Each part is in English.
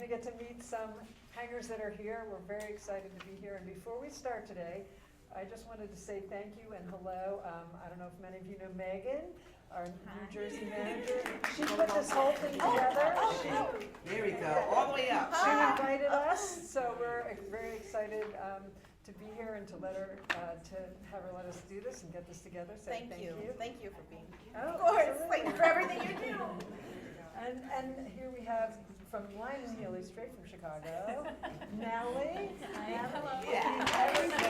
going to get to meet some hangers that are here. We're very excited to be here. And before we start today, I just wanted to say thank you and hello. I don't know if many of you know Megan, our New Jersey manager. She put this whole thing together. There we go, all the way up. She invited us, so we're very excited to be here and to let her, to have her let us do this and get this together. So thank you. Thank you for being here. Oh, Of course, absolutely. thank you for everything you do. And here we have from Lynne and Healy, straight from Chicago, Nellie. Hello. Everybody.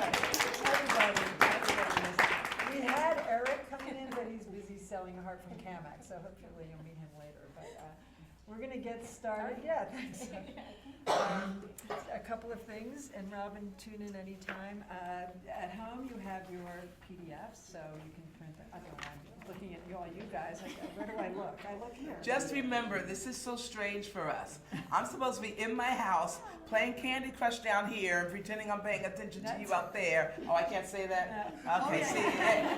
We had Eric coming in, but he's busy selling a harp from Camac, so hopefully you'll meet him later. But we're going to get started. Yeah, thanks. A couple of things, and Robbin, tune in anytime. At home, you have your PDFs, so you can print them. I don't know, I'm looking at all you guys. Where do I look? I look here. Just remember, this is so strange for us. I'm supposed to be in my house playing Candy Crush down here and pretending I'm paying attention to you out there. Oh, I can't say that? Okay, see,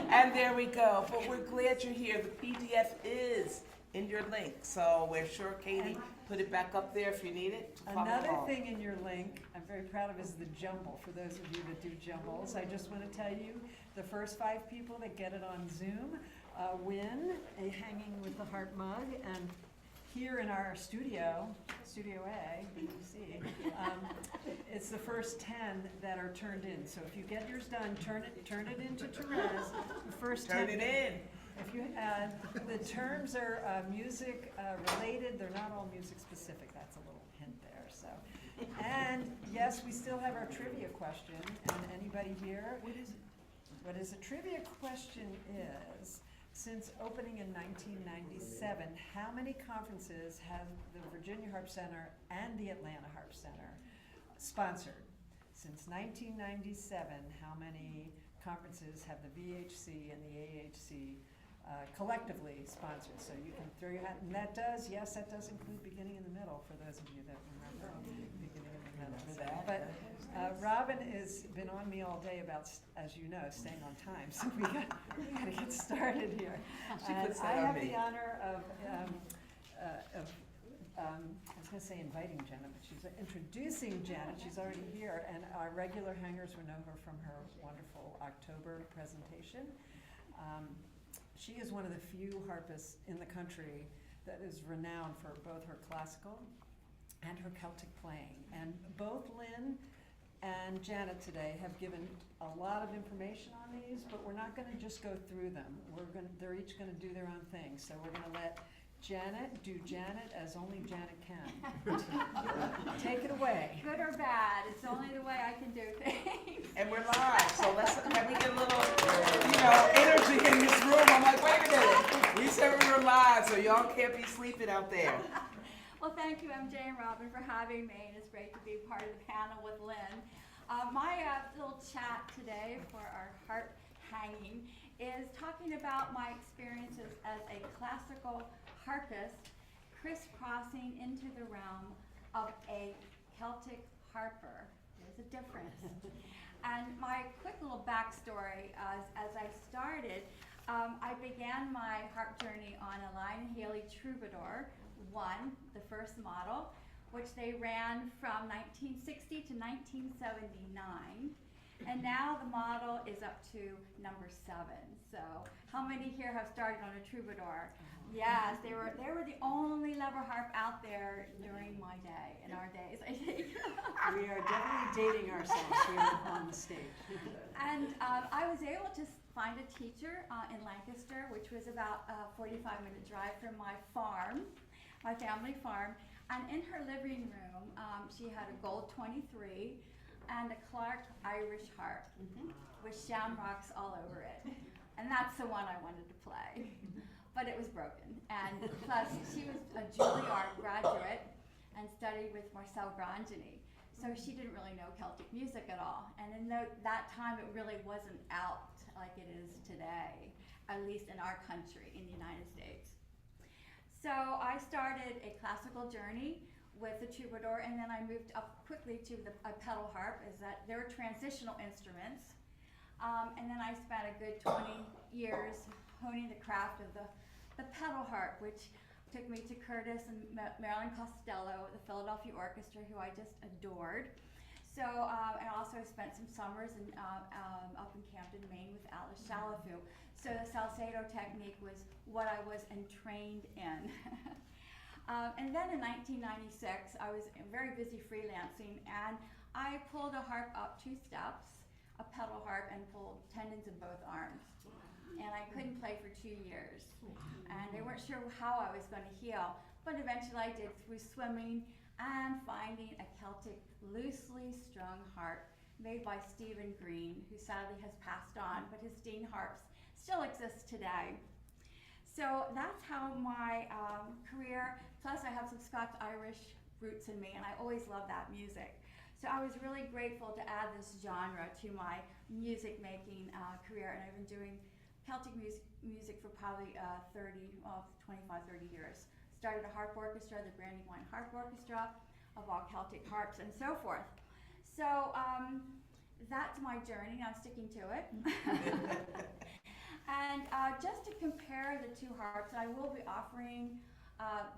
and there we go. But we're glad you're here. The PDF is in your link, so we're sure Katie put it back up there if you need it. Another thing in your link I'm very proud of is the jumble. For those of you that do jumbles, I just want to tell you the first 5 people that get it on Zoom win a Hanging with the Harp mug. And here in our studio, Studio A, BBC, it's the first 10 that are turned in. So if you get yours done, turn it into Therese. The first 10. Turn it in. If you the terms are music related, they're not all music specific. That's a little hint there. So, and yes, we still have our trivia question. And anybody here? What is it? What is a trivia question is, since opening in 1997, how many conferences have the Virginia Harp Center and the Atlanta Harp Center sponsored? Since 1997, how many conferences have the VHC and the AHC collectively sponsored? So you can throw your hat, and that does include beginning in the middle for those of you that remember beginning in the middle. So, but Robbin has been on me all day about, as you know, staying on time. So we got to get started here. I have the honor of I was going to say inviting Janet, but she's introducing Janet. She's already here, and our regular hangers will know her from her wonderful October presentation. She is one of the few harpists in the country that is renowned for both her classical and her Celtic playing. And both Lynne and Janet today have given a lot of information on these, but we're not going to just go through them. They're each going to do their own thing. So we're going to let Janet do Janet as only Janet can. Take it away. Good or bad, it's only the way I can do things. And we're live, so can we get a little, energy in this room? I'm like, wait a minute. We said we were live, so y'all can't be sleeping out there. Well, thank you, MJ and Robbin, for having me, and it's great to be part of the panel with Lynne. My little chat today for our harp hanging is talking about my experiences as a classical harpist crisscrossing into the realm of a Celtic harper. There's a difference. And my quick little backstory, as I started, I began my harp journey on a Lynne Healy Troubadour 1, the first model, which they ran from 1960 to 1979. And now the model is up to number 7. So how many here have started on a Troubadour? Yes, they were the only lever harp out there during my day, in our days, I think. We are definitely dating ourselves here on the stage. And I was able to find a teacher in Lancaster, which was about a 45-minute drive from my farm, my family farm. And in her living room, she had a gold 23 and a Clark Irish harp with shamrocks all over it. And that's the one I wanted to play. But it was broken. And plus, she was a Juilliard graduate and studied with Marcel Grangini. So she didn't really know Celtic music at all. And in that time, it really wasn't out like it is today, at least in our country, in the United States. So I started a classical journey with the troubadour, and then I moved up quickly to a pedal harp, they're transitional instruments. And then I spent a good 20 years honing the craft of the pedal harp, which took me to Curtis and Marilyn Costello, the Philadelphia Orchestra, who I just adored. So, and also I spent some summers up in Camden, Maine with Alice Shalafu. So the Salcedo technique was what I was entrained in. And then in 1996, I was very busy freelancing, and I pulled a harp up 2 steps, a pedal harp, and pulled tendons in both arms. And I couldn't play for 2 years. And they weren't sure how I was going to heal, but eventually I did through swimming and finding a Celtic loosely strung harp made by Stephen Green, who sadly has passed on, but his Steen harps still exist today. So that's how my career, plus I have some Scots-Irish roots in me, and I always loved that music. So I was really grateful to add this genre to my music making career, and I've been doing Celtic music for probably 25, 30 years. Started a harp orchestra, the Brandywine Harp Orchestra, of all Celtic harps and so forth. So that's my journey, and I'm sticking to it. And just to compare the 2 harps, I will be offering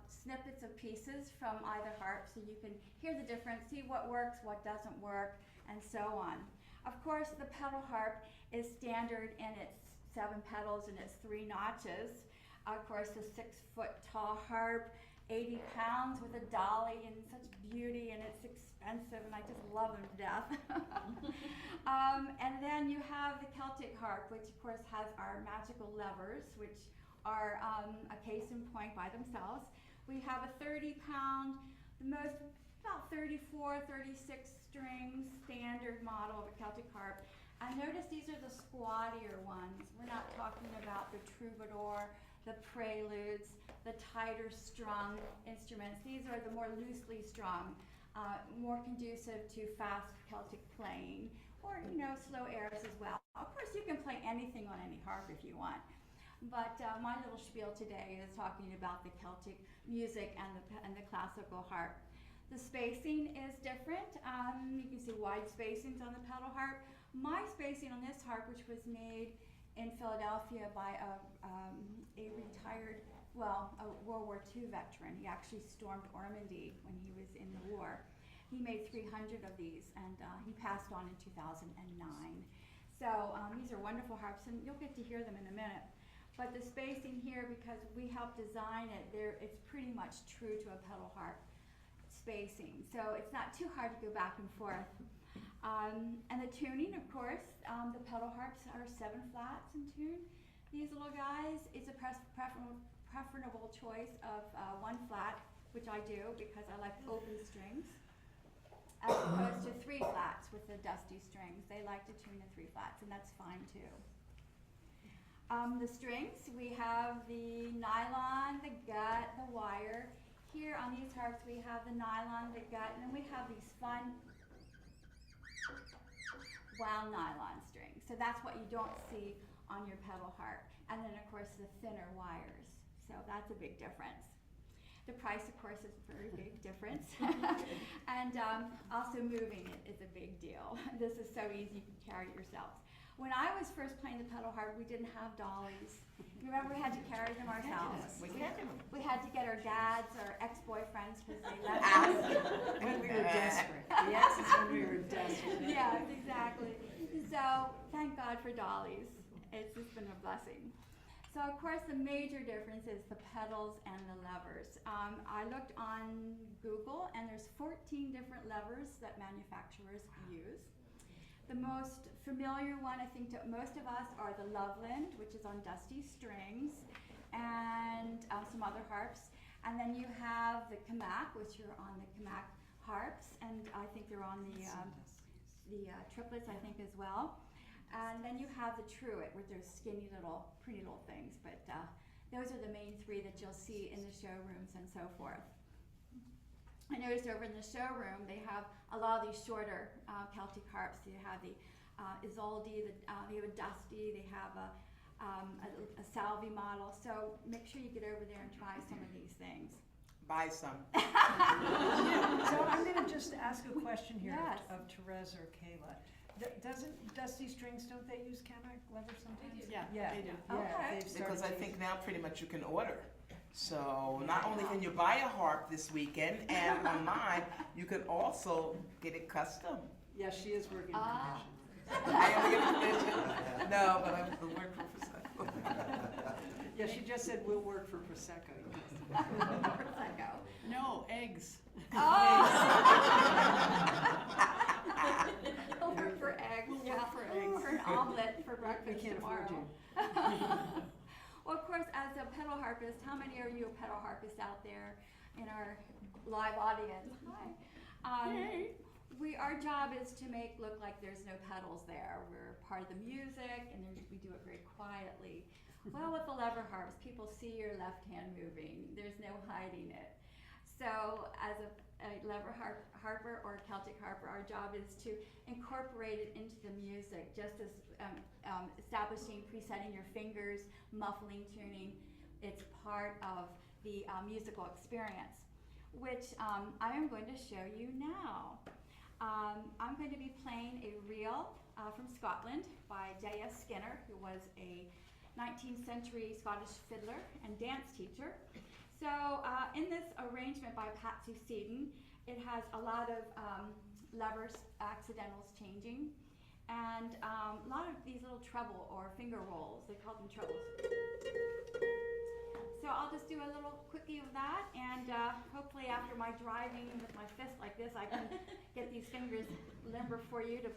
snippets of pieces from either harp so you can hear the difference, see what works, what doesn't work, and so on. Of course, the pedal harp is standard in its 7 pedals and its 3 notches. Of course, the 6-foot tall harp, 80 pounds with a dolly and such beauty, and it's expensive, and I just love them to death. And then you have the Celtic harp, which of course has our magical levers, which are a case in point by themselves. We have a 30-pound, the most about 34, 36 string standard model of a Celtic harp. And notice these are the squattier ones. We're not talking about the troubadour, the preludes, the tighter strung instruments. These are the more loosely strung, more conducive to fast Celtic playing, or slow airs as well. Of course, you can play anything on any harp if you want. But my little spiel today is talking about the Celtic music and the classical harp. The spacing is different. You can see wide spacings on the pedal harp. My spacing on this harp, which was made in Philadelphia by a retired, a World War II veteran. He actually stormed Normandy when he was in the war. He made 300 of these, and he passed on in 2009. So these are wonderful harps, and you'll get to hear them in a minute. But the spacing here, because we helped design it, it's pretty much true to a pedal harp spacing. So it's not too hard to go back and forth. And the tuning, of course, the pedal harps are 7 flats in tune. These little guys, it's a preferable choice of 1 flat, which I do because I like open strings, as opposed to 3 flats with the dusty strings. They like to tune the 3 flats, and that's fine too. The strings, we have the nylon, the gut, the wire. Here on these harps we have the nylon, the gut, and then we have these fun wound nylon strings. So that's what you don't see on your pedal harp. And then of course the thinner wires. So that's a big difference. The price, of course, is a very big difference. And also moving it is a big deal. This is so easy, you can carry it yourselves. When I was first playing the pedal harp, we didn't have dollies. Remember, we had to carry them ourselves. We had to get our dads or ex-boyfriends because they let us. When we were desperate. Yes, it's when we were desperate. Yes, exactly. So thank God for dollies. It's just been a blessing. So of course the major difference is the pedals and the levers. I looked on Google, and there's 14 different levers that manufacturers use. The most familiar one, I think, to most of us are the Loveland, which is on dusty strings, and some other harps. And then you have the Camac, which are on the Camac harps, and I think they're on the triplets, I think, as well. And then you have the Truett with those skinny little, pretty little things. But those are the main 3 that you'll see in the showrooms and so forth. I noticed over in the showroom they have a lot of these shorter Celtic harps. You have the Isolde, they have a Dusty, they have a Salvi model. So make sure you get over there and try some of these things. Buy some. So I'm going to just ask a question here of Therese or Kayla. Doesn't Dusty Strings, don't they use Camac leather sometimes? They do. Yeah, They do. yeah. Okay. They've started Because I to think use- now pretty much you can order So not only can you buy a harp this weekend, and on mine, you can also get it custom. Yes, she is working Ah. commission. I am getting commission. No, but I'm the work for Prosecco. Yeah, she just said we'll work for Prosecco. Prosecco. No, eggs. Oh. He'll work for eggs. We'll work Yeah. for eggs. Or an omelet for We breakfast can't afford tomorrow. you. Well, of course, as a pedal harpist, how many are you pedal harpists out there in our live audience? Hi. Our job is to make look like there's no pedals there. We're part of the music, and then we do it very quietly. Well, with the lever harps, people see your left hand moving. There's no hiding it. So, as a lever harper or Celtic harper, our job is to incorporate it into the music, just as establishing, presetting your fingers, muffling, tuning. It's part of the musical experience, which I am going to show you now. I'm going to be playing a reel from Scotland by J.S. Skinner, who was a 19th century Scottish fiddler and dance teacher. So in this arrangement by Patsy Seaton, it has a lot of levers, accidentals changing, and a lot of these little treble or finger rolls. They call them trebles. So I'll just do a little quickie of that, and hopefully after my driving with my fist like this, I can get these fingers limber for you to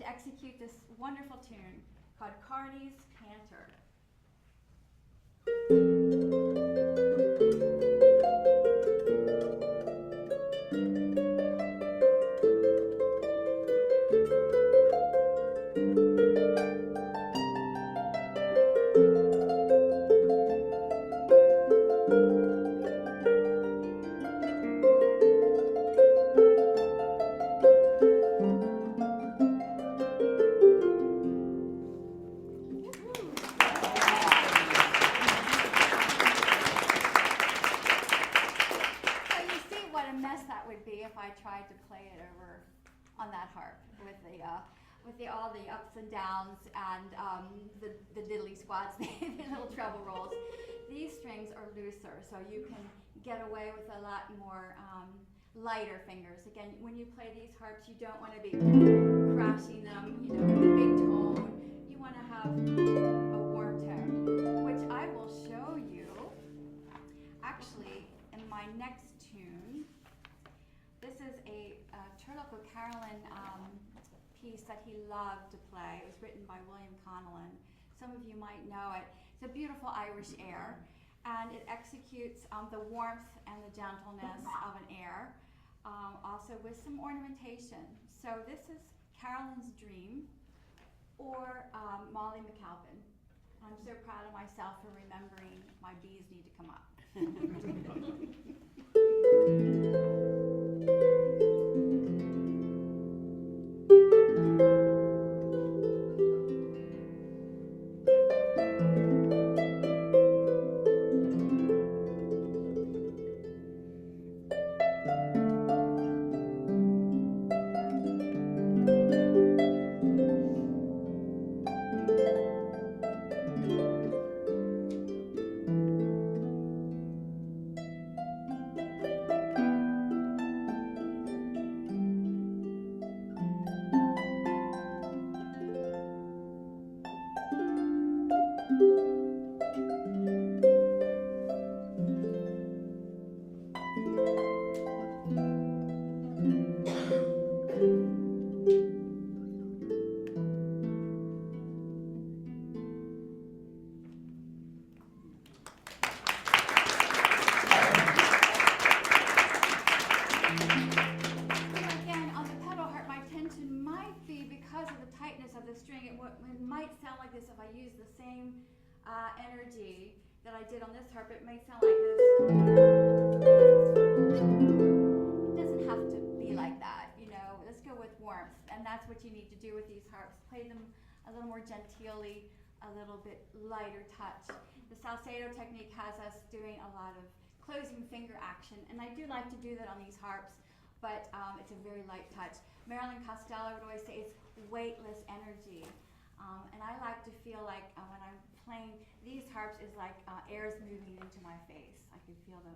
execute this wonderful tune called Carney's Canter. All the ups and downs and the diddly squats, the little treble rolls. These strings are looser, so you can get away with a lot more lighter fingers. Again, when you play these harps, you don't want to be crashing them, big tone. You want to have a warm tone, which I will show you actually in my next tune. This is a Turlock O'Carolan piece that he loved to play. It was written by William Connellan. Some of you might know it. It's a beautiful Irish air, and it executes the warmth and the gentleness of an air, also with some ornamentation. So this is Carolyn's Dream, or Molly McAlpin. I'm so proud of myself for remembering my B's need to come up. Energy that I did on this harp, it may sound like this. It doesn't have to be like that, let's go with warmth, and that's what you need to do with these harps. Play them a little more genteelly, a little bit lighter touch. The salcedo technique has us doing a lot of closing finger action, and I do like to do that on these harps, but it's a very light touch. Marilyn Costello would always say it's weightless energy, and I like to feel like when I'm playing these harps is like air's moving into my face. I can feel the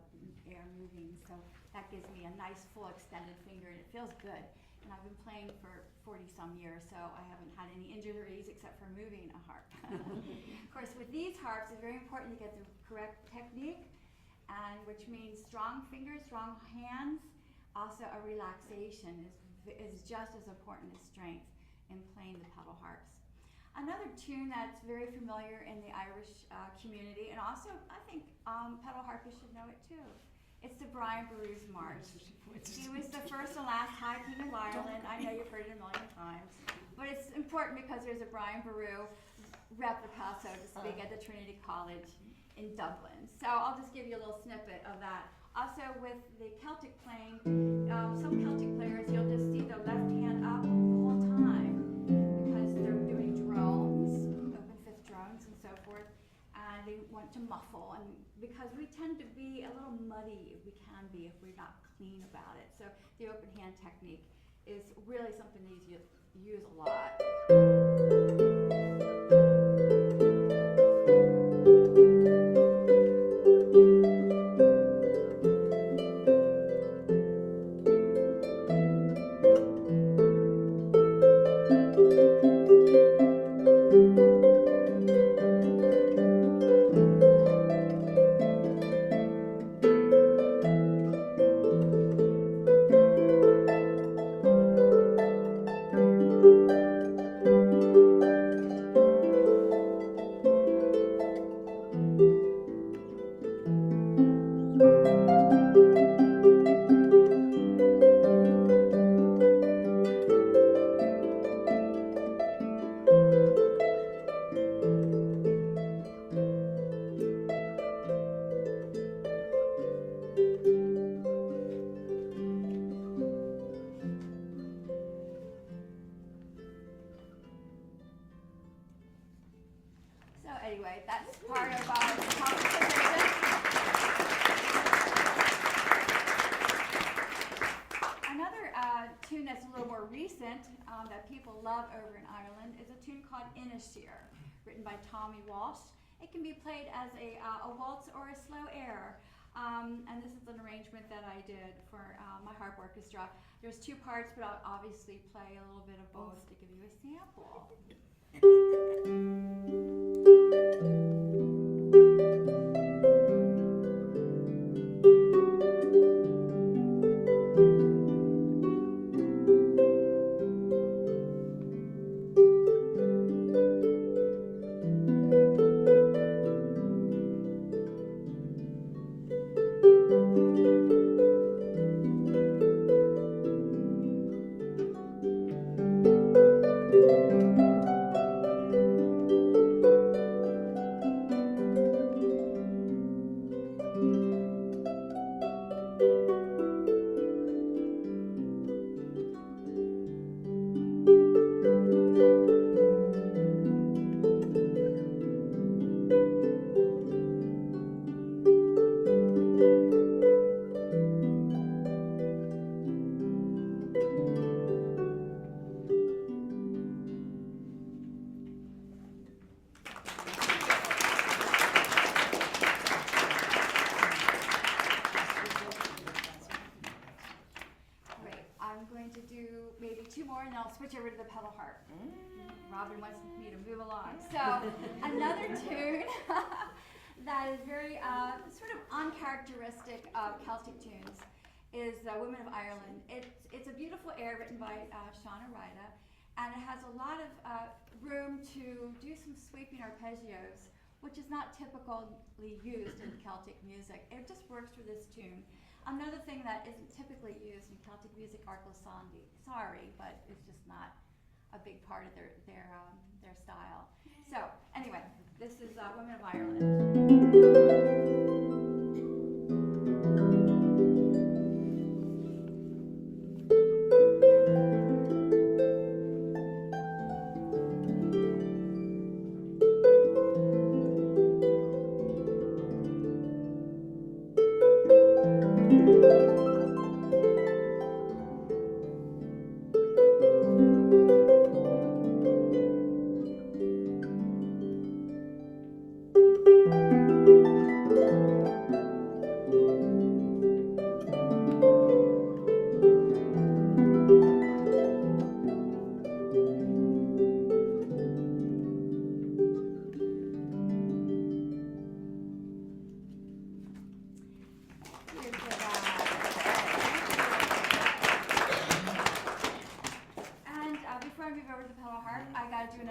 air moving, so that gives me a nice full extended finger, and it feels good. And I've been playing for 40-some years, so I haven't had any injuries except for moving a harp. Of course, with these harps, it's very important to get the correct technique, and which means strong fingers, strong hands. Also, a relaxation is just as important as strength in playing the pedal harps. Another tune that's very familiar in the Irish community, and also I think pedal harpists should know it too. It's the Brian Boru's March. He was the first and last High King of Ireland. I know you've heard it a million times, but it's important because there's a Brian Boru replica, so to speak, at the Trinity College in Dublin. So I'll just give you a little snippet of that. Also with the Celtic playing, some Celtic players, you'll just see their left hand up the whole time because they're doing drones, open fifth drones and so forth, and they want to muffle, and because we tend to be a little muddy, we can be if we're not clean about it. So the open hand technique is really something that you use a lot. Anyway, that's part of the competition. Another tune that's a little more recent that people love over in Ireland is a tune called Inisheer, written by Tommy Walsh. It can be played as a waltz or a slow air. And this is an arrangement that I did for my harp orchestra. There's two parts, but I'll obviously play a little bit of both to give you a sample. Switch over to the pedal harp. Robbin wants me to move along. So another tune that is very sort of uncharacteristic of Celtic tunes is Women of Ireland. It's a beautiful air written by Shauna Ryda, and it has a lot of room to do some sweeping arpeggios, which is not typically used in Celtic music. It just works for this tune. Another thing that isn't typically used in Celtic music are glissandi. Sorry, but it's just not a big part of their style. So anyway, this is Women of Ireland.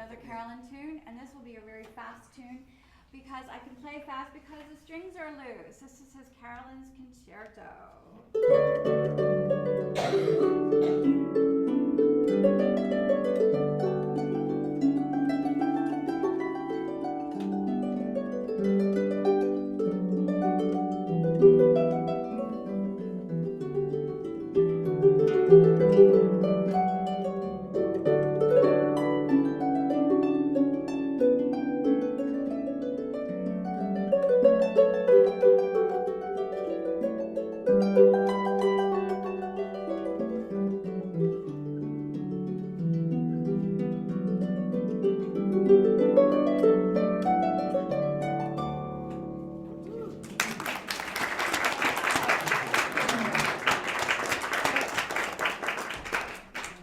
another carillon tune, and this will be a very fast tune because I can play fast because the strings are loose. This is his Carillon's Concerto.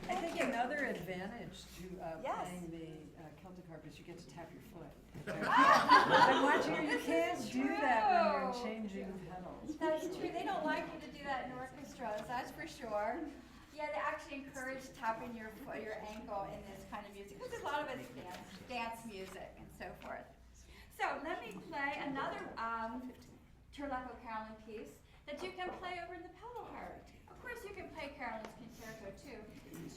I think another advantage to Yes. playing the Celtic harp is you get to tap your foot. I'm watching you can't do that when you're changing pedals. That's true. They don't like you to do that in orchestras, that's for sure. Yeah, they actually encourage tapping your foot, your ankle in this kind of music because a lot of it is dance music and so forth. So let me play another Turlock Carillon piece that you can play over in the pedal harp. Of course, you can play Carillon's Concerto too.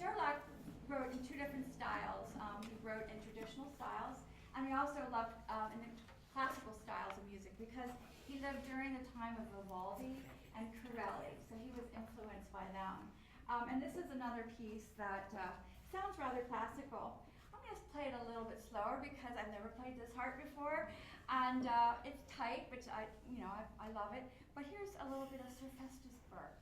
Turlock wrote in two different styles. He wrote in traditional styles, and he also loved in the classical styles of music because he lived during the time of Vivaldi and Corelli, so he was influenced by them. And this is another piece that sounds rather classical. I'm going to play it a little bit slower because I've never played this harp before, and it's tight, which I love it. But here's a little bit of Sir Festus Burke.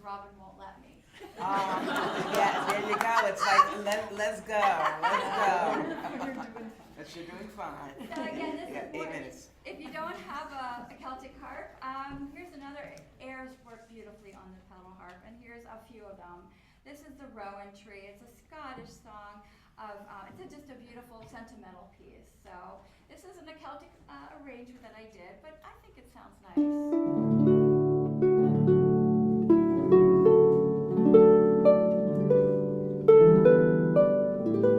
Robbin won't let me. Yeah, there you go. It's like, let's go. But you're doing fine. So again, this You got is 8 more, minutes. if you don't have a Celtic harp, here's another airs work beautifully on the pedal harp, and here's a few of them. This is the Rowan Tree. It's a Scottish song of, it's just a beautiful sentimental piece. So this isn't a Celtic arrangement that I did, but I think it sounds nice.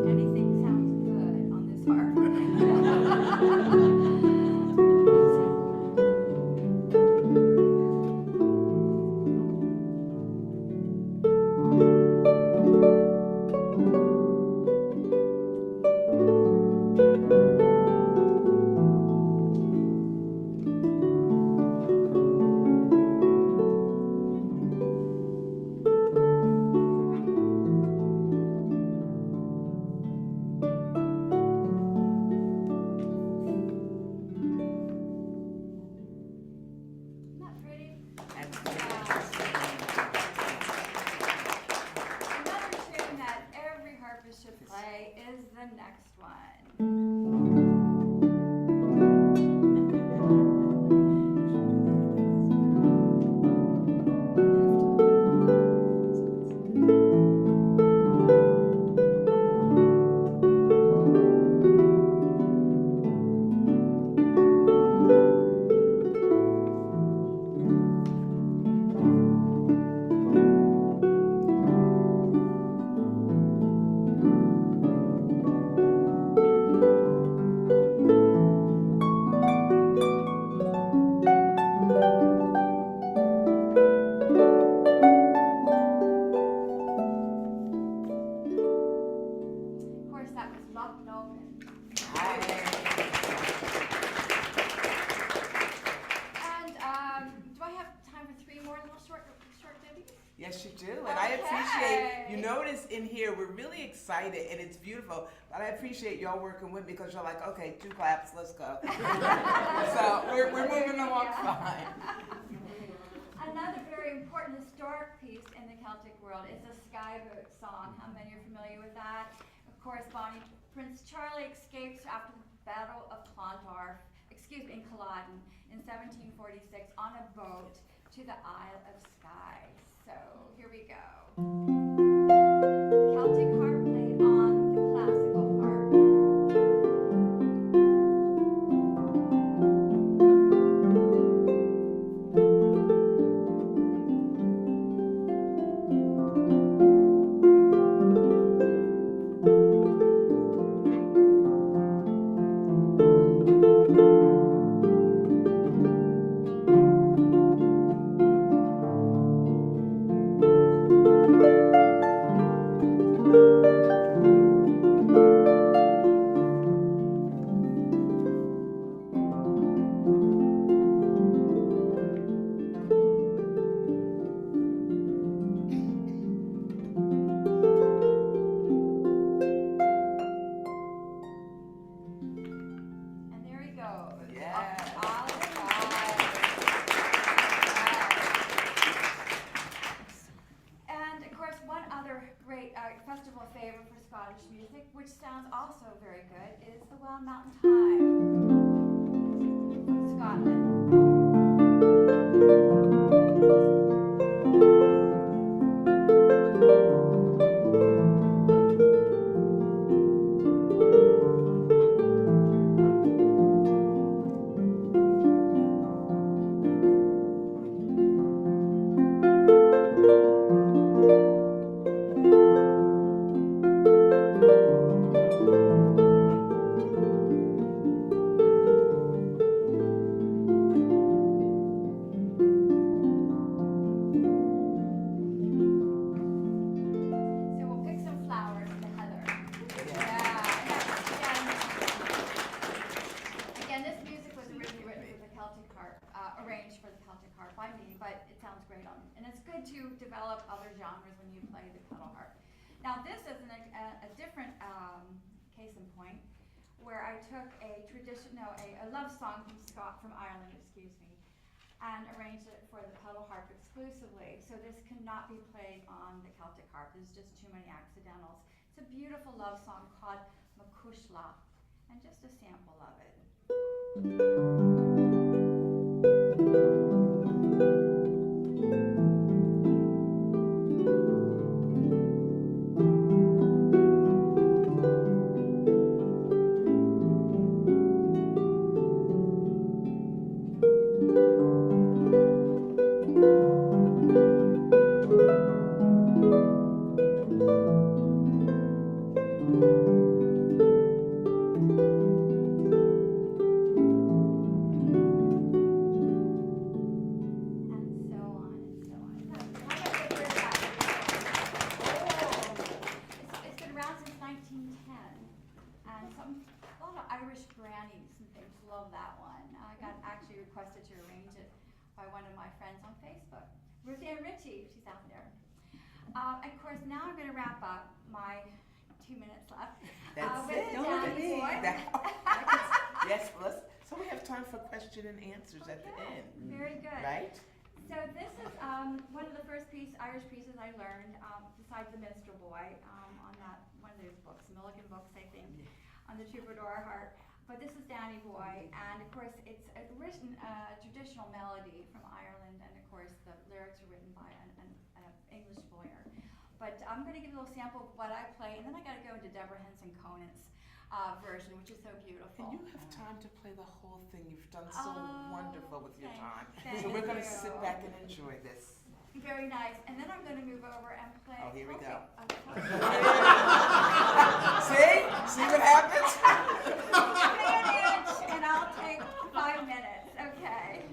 Anything sounds good on this harp. notice in here, we're really excited and it's beautiful, but I appreciate y'all working with me because you're like, okay, 2 claps, let's go. So we're moving along fine. Another very important historic piece in the Celtic world is the Skyboat song. How many are familiar with that? Of course, Prince Charlie escapes after the Battle of in Culloden in 1746 on a boat to the Isle of Skye. So here we go. Celtic harp played on the classical harp. Festival favorite for Scottish music, which sounds also very good, is the Well Mountain Tide from Scotland. To develop other genres when you play the pedal harp. Now this is a different case in point, where I took a love song from Ireland, and arranged it for the pedal harp exclusively. So this cannot be played on the Celtic harp. There's just too many accidentals. It's a beautiful love song called Macushla, and just a sample of it. Of course, now I'm going to wrap up my 2 minutes left. That's it. Don't look at me. Yes, so we have time for question and answers at the end. Very good. Right? So this is one of the first Irish pieces I learned, besides the Minstrel Boy, on one of those books, Milligan books, I think, on the troubadour harp. But this is Danny Boy, and of course it's a written traditional melody from Ireland, and of course the lyrics are written by an English lawyer. But I'm going to give a little sample of what I play, and then I got to go into Deborah Henson Conant's version, which is so beautiful. And you have time to play the whole thing. You've done so wonderful with your time. Thank so we're going to you. sit back and enjoy this. Very nice. And then I'm going to move over and play. Oh, here we go. Okay. See what happens? Play an inch, and I'll take 5 minutes. Okay.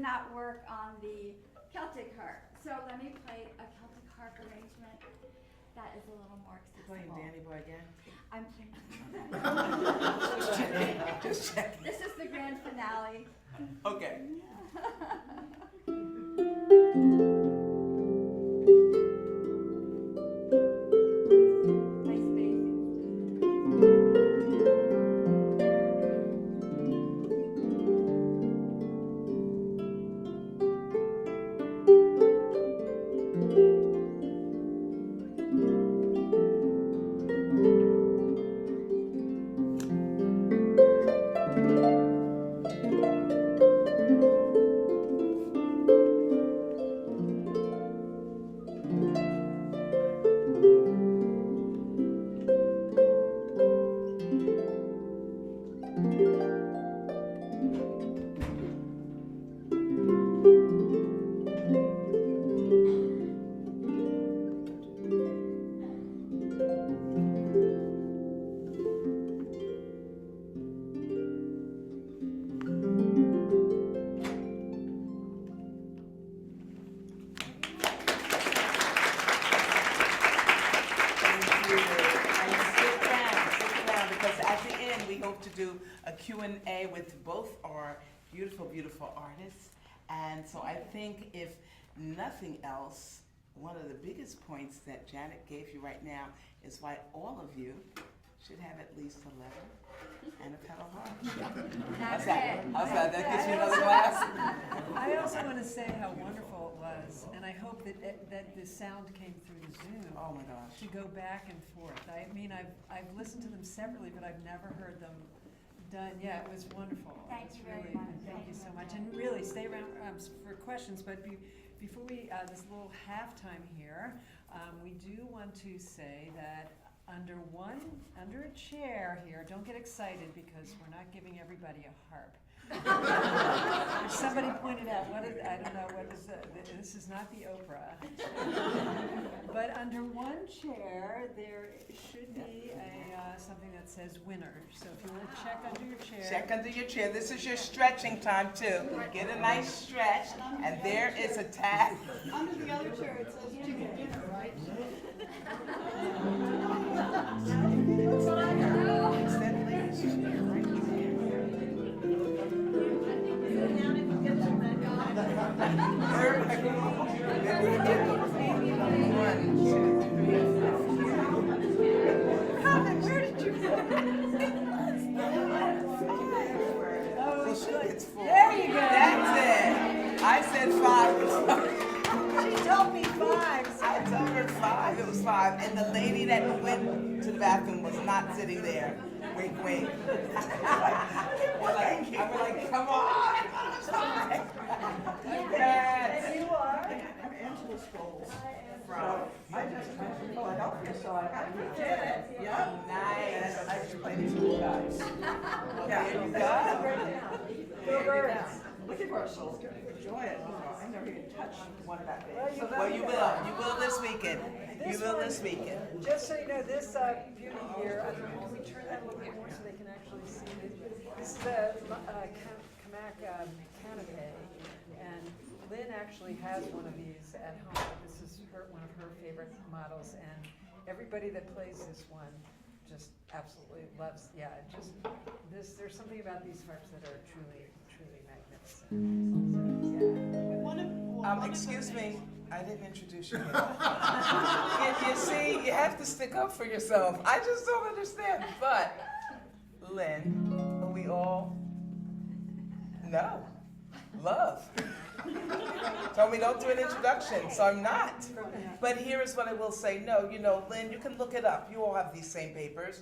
not work on the Celtic harp. So let me play a Celtic harp arrangement that is a little more Playing accessible. Danny Boy again? I'm playing. Just checking. Just checking. This is the grand finale. Okay. Nice bass. To do a Q&A with both our beautiful, beautiful artists. And so I think if nothing else, one of the biggest points that Janet gave you right now is why all of you should have at least a letter and a pedal harp. How's that? How's that? That gives you another glass? I also want to say how wonderful it was, and I hope that the sound came through the Zoom. Oh my gosh. To go back and forth. I mean, I've listened to them separately, but I've never heard them done. Yeah, it was wonderful. Thank It's you very really, much. Thank you so much. And really, stay around for questions. But before we this little halftime here, we do want to say that under a chair here, don't get excited because we're not giving everybody a harp. Somebody pointed out, I don't know, this is not the Oprah. But under one chair, there should be something that says winner. So if you want to check under your chair. Check under your chair. This is your stretching time too. Get a nice stretch. And there is a tag. Under the other chair, it says chicken dinner, right? That's what I know. Where did you It's full. There you go. That's it. I said 5. She told me 5. So I told her 5. It was 5. And the lady that went to the bathroom was not sitting there. Wink, wink. I was like, come on. Yes. you are. I'm Angela Scholes. I just came from Philadelphia, so I did it. Yep. Nice. I just played these little guys. Well, there you go. Go birds. Look at our souls. Enjoy it. I never even touched one of that big. Well, you will. You will this weekend. You will this weekend. Just so you know, this beauty here, I don't know, can we turn that a little bit more so they can actually see it? This is the canopy, and Lynne actually has one of these at home. This is one of her favorite models, and everybody that plays this one just absolutely loves. Yeah, there's something about these harps that are truly, truly magnificent. So, yeah. Excuse me. I didn't introduce you yet. You see, you have to stick up for yourself. I just don't understand. But, Lynne, we all know, love. Told me don't do an introduction, so I'm not. But here is what I will say. No, Lynne, you can look it up. You all have these same papers.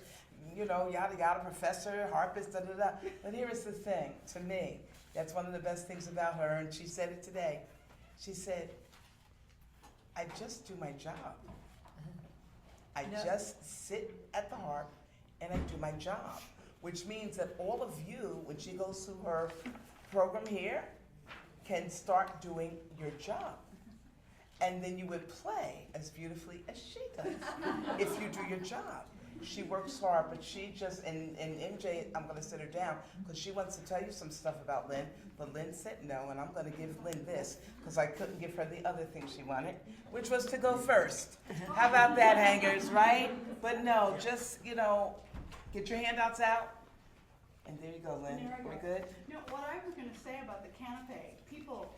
Yada yada, professor, harpist, da da da. But here is the thing, to me, that's one of the best things about her, and she said it today. She said, I just do my job. I just sit at the harp and I do my job, which means that all of you, when she goes through her program here, can start doing your job. And then you would play as beautifully as she does if you do your job. She works hard, but she just, and MJ, I'm gonna sit her down, because she wants to tell you some stuff about Lynne, but Lynne said no, and I'm gonna give Lynne this, because I couldn't give her the other thing she wanted, which was to go first. How about that, hangers, right? But no, just, you know, get your handouts out, and there you go, Lynne. There I go. We good? No, what I was gonna say about the canopé, people,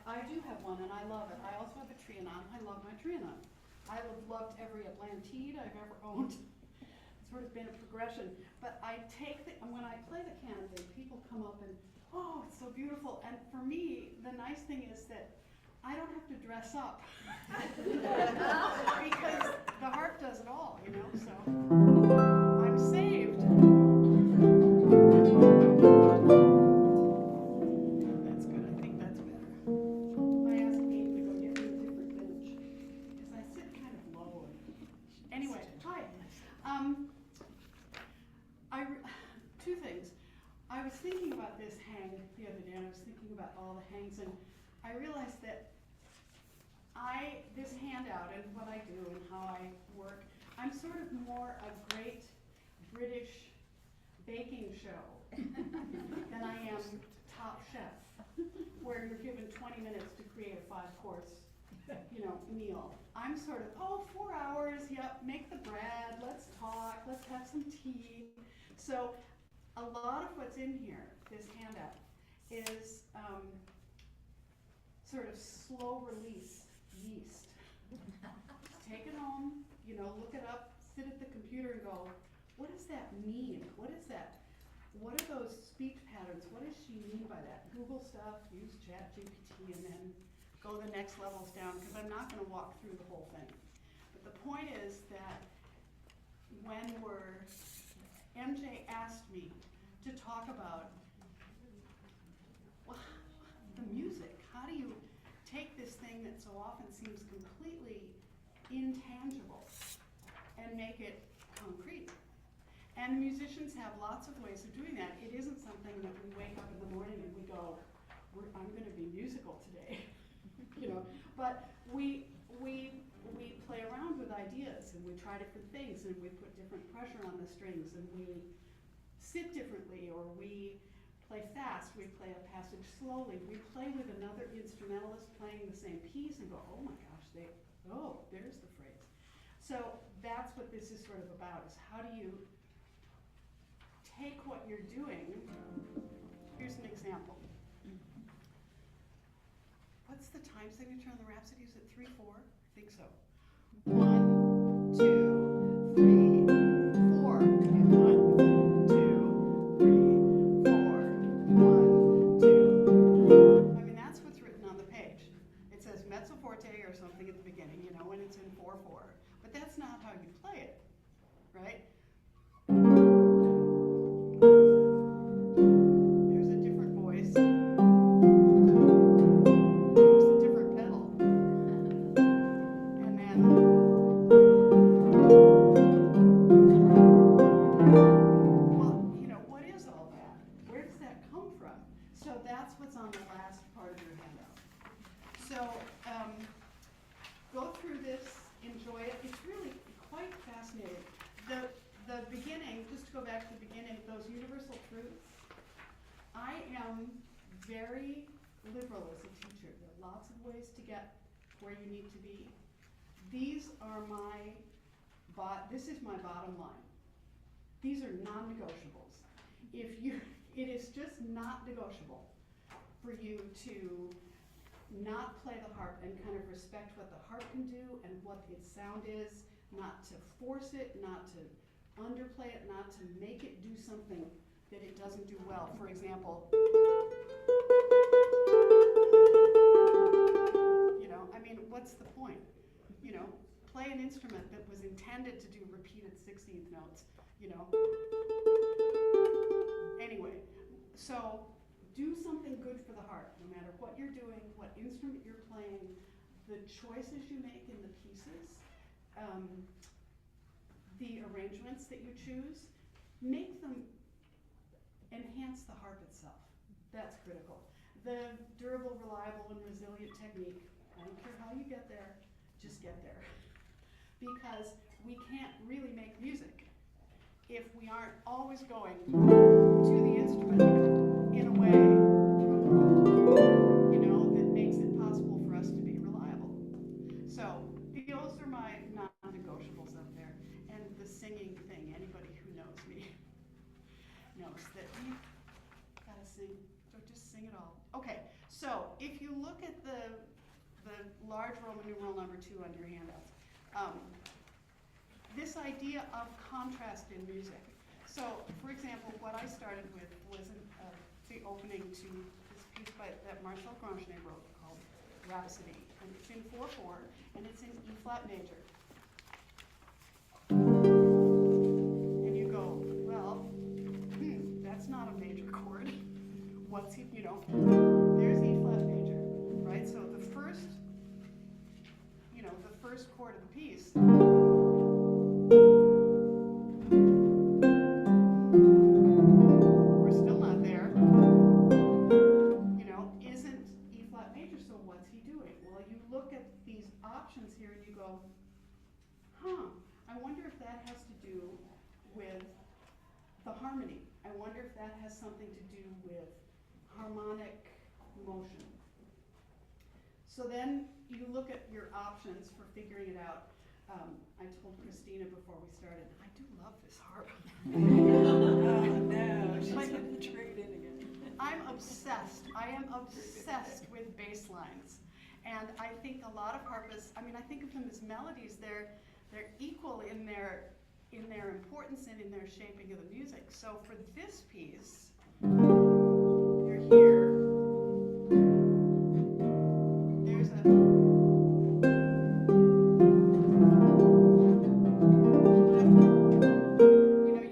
I do have one and I love it. I also have a Trianon. I love my Trianon. I've loved every Atlantide I've ever owned. It's sort of been a progression. But when I play the canopé, people come up and, oh, it's so beautiful. And for me, the nice thing is that I don't have to dress up. Because the harp does it all, you know, so I'm saved. That's good, I think that's better. I asked Amy to go get me a different bench, because I sit kind of low. Anyway, hi. Two things. I was thinking about this hang the other day, and I was thinking about all the hangs, and I realized that this handout and what I do and how I work, I'm sort of more a great British baking show than I am Top Chef, where you're given 20 minutes to create a 5-course, meal. I'm sort of, 4 hours, yep, make the bread, let's talk, let's have some tea. So a lot of what's in here, this handout, is sort of slow release yeast. Take it home, look it up, sit at the computer and go, what does that mean? What is that? What are those speech patterns? What does she mean by that? Google stuff, use ChatGPT, and then go the next levels down, because I'm not going to walk through the whole thing. But the point is that when MJ asked me to talk about the music, how do you take this thing that so often seems completely intangible and make it concrete? And musicians have lots of ways of doing that. It isn't something that we wake up in the morning and we go, I'm going to be musical today, But we play around with ideas, and we try different things, and we put different pressure on the strings, and we sit differently, or we play fast, we play a passage slowly, we play with another instrumentalist playing the same piece and go, oh my gosh, there's the phrase. So that's what this is sort of about, is how do you take what you're doing. Here's an example. What's the time signature on the Rhapsody? Is it 3/4? I think so. 1, 2, 3, 4. Okay, 1, 2, 3, 4. 1, 2. I mean, that's what's written on the page. It says mezzo forte or something at the beginning, when it's in 4/4. But that's not how you play it, right? There's a different voice. There's a different pedal. And then, what is all that? Where does that come from? So that's what's on the last part of your handout. So go through this, enjoy it. It's really quite fascinating. The beginning, just to go back to the beginning, those universal truths, I am very liberal as a teacher. There are lots of ways to get where you need to be. These are this is my bottom line. These are non-negotiables. It is just not negotiable for you to not play the harp and kind of respect what the harp can do and what its sound is, not to force it, not to underplay it, not to make it do something that it doesn't do well. For example, what's the point? Play an instrument that was intended to do repeated 16th notes, Anyway, so do something good for the harp, no matter what you're doing, what instrument you're playing, the choices you make in the pieces, the arrangements that you choose, make them enhance the harp itself. That's critical. The durable, reliable, and resilient technique, I don't care how you get there, just get there. Because we can't really make music if we aren't always going to the instrument in a way, you know, that makes it possible for us to be reliable. So those are my non-negotiables up there. And the singing thing, anybody who knows me knows that we gotta sing, so just sing it all. Okay, so if you look at the large Roman numeral number 2 on your handouts, this idea of contrast in music. So, for example, what I started with was the opening to this piece that Marcel Grangenet wrote called Rhapsody, and it's in 4/4, and it's in E flat major. And you go, well, that's not a major chord. What's he, you know, there's E flat major, right? So the first, you know, the first chord of the piece, we're still not there, you know, isn't E flat major, so what's he doing? Well, you look at these options here and you go, I wonder if that has to do with the harmony. I wonder if that has something to do with harmonic motion. So then you look at your options for figuring it out. I told Christina before we started, I do love this harp. Oh no, she's gonna trade in again. I'm obsessed. I am obsessed with bass lines. And I think a lot of harpists, I mean, I think of them as melodies. They're equal in their importance and in their shaping of the music. So for this piece, you're here. There's a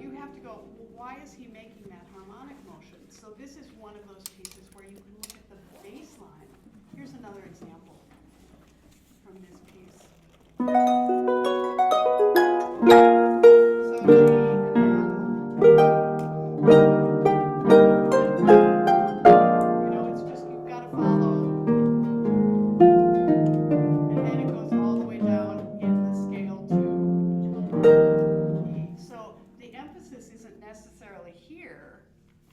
you have to go, well, why is he making that harmonic motion? So this is one of those pieces where you can look at the bass line. Here's another example from this piece. So G and then, it's just, you've got to follow, and then it goes all the way down in the scale to E. So the emphasis isn't necessarily here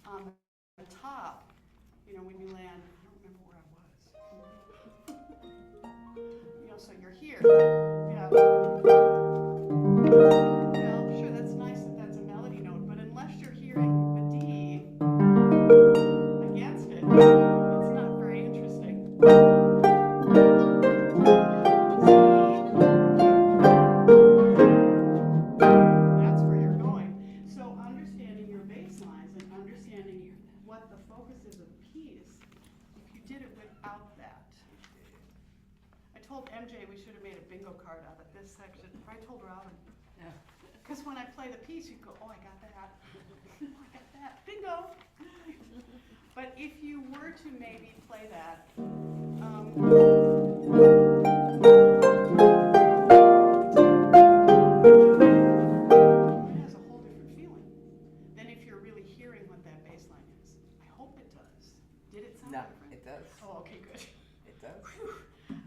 on the top, when you land, I don't remember where I was. So you're here. Yeah. Well, sure, that's nice if that's a melody note, but unless you're hearing the D against it, it's not very interesting. That's where you're going. So understanding your bass lines and understanding what the focus is of the piece, if you did it without that. I told MJ we should have made a bingo card out of this section. I told Robbin. Yeah. Because when I play the piece, you go, oh, I got that. Oh, I got that. Bingo! But if you were to maybe play that, it has a whole different feeling than if you're really hearing what that bass line is. I hope it does. Did it sound No, different? it does. Oh, okay, good. It does.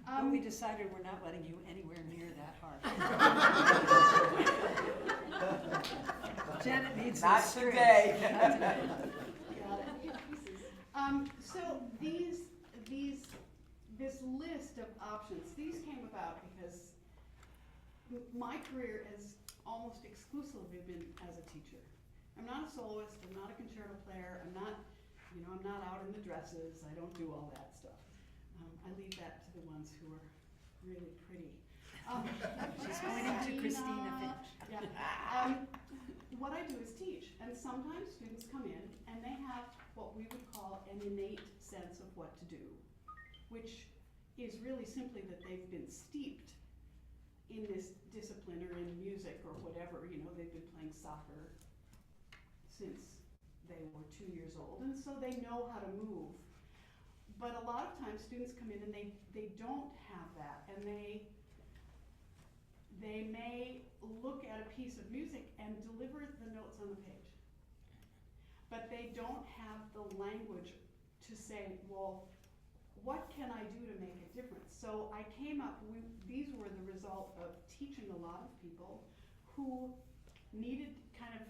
But we decided we're not letting you anywhere near that harp. Janet needs some Not strings. today. Not today. Got it. So this list of options, these came about because my career has almost exclusively been as a teacher. I'm not a soloist, I'm not a concerto player, I'm not out in the dresses, I don't do all that stuff. I leave that to the ones who are really pretty. She's pointing to Christina Finch. Yeah. What I do is teach, and sometimes students come in and they have what we would call an innate sense of what to do, which is really simply that they've been steeped in this discipline or in music or whatever. They've been playing soccer since they were 2 years old, and so they know how to move. But a lot of times students come in and they don't have that, and they may look at a piece of music and deliver the notes on the page. But they don't have the language to say, well, what can I do to make a difference? So I came up, these were the result of teaching a lot of people who needed kind of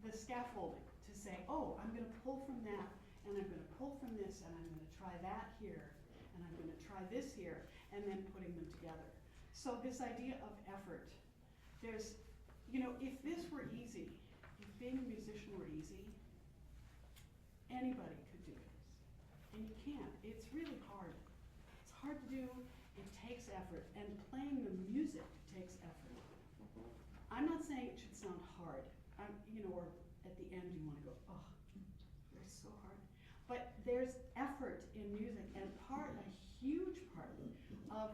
the scaffolding to say, oh, I'm gonna pull from that, and I'm gonna pull from this, and I'm gonna try that here, and I'm gonna try this here, and then putting them together. So this idea of effort, there's, you know, if this were easy, if being a musician were easy, anybody could do this. And you can't. It's really hard. It's hard to do. It takes effort. And playing the music takes effort. I'm not saying it should sound hard. You know, or at the end you want to go, oh, it's so hard. But there's effort in music, and a huge part of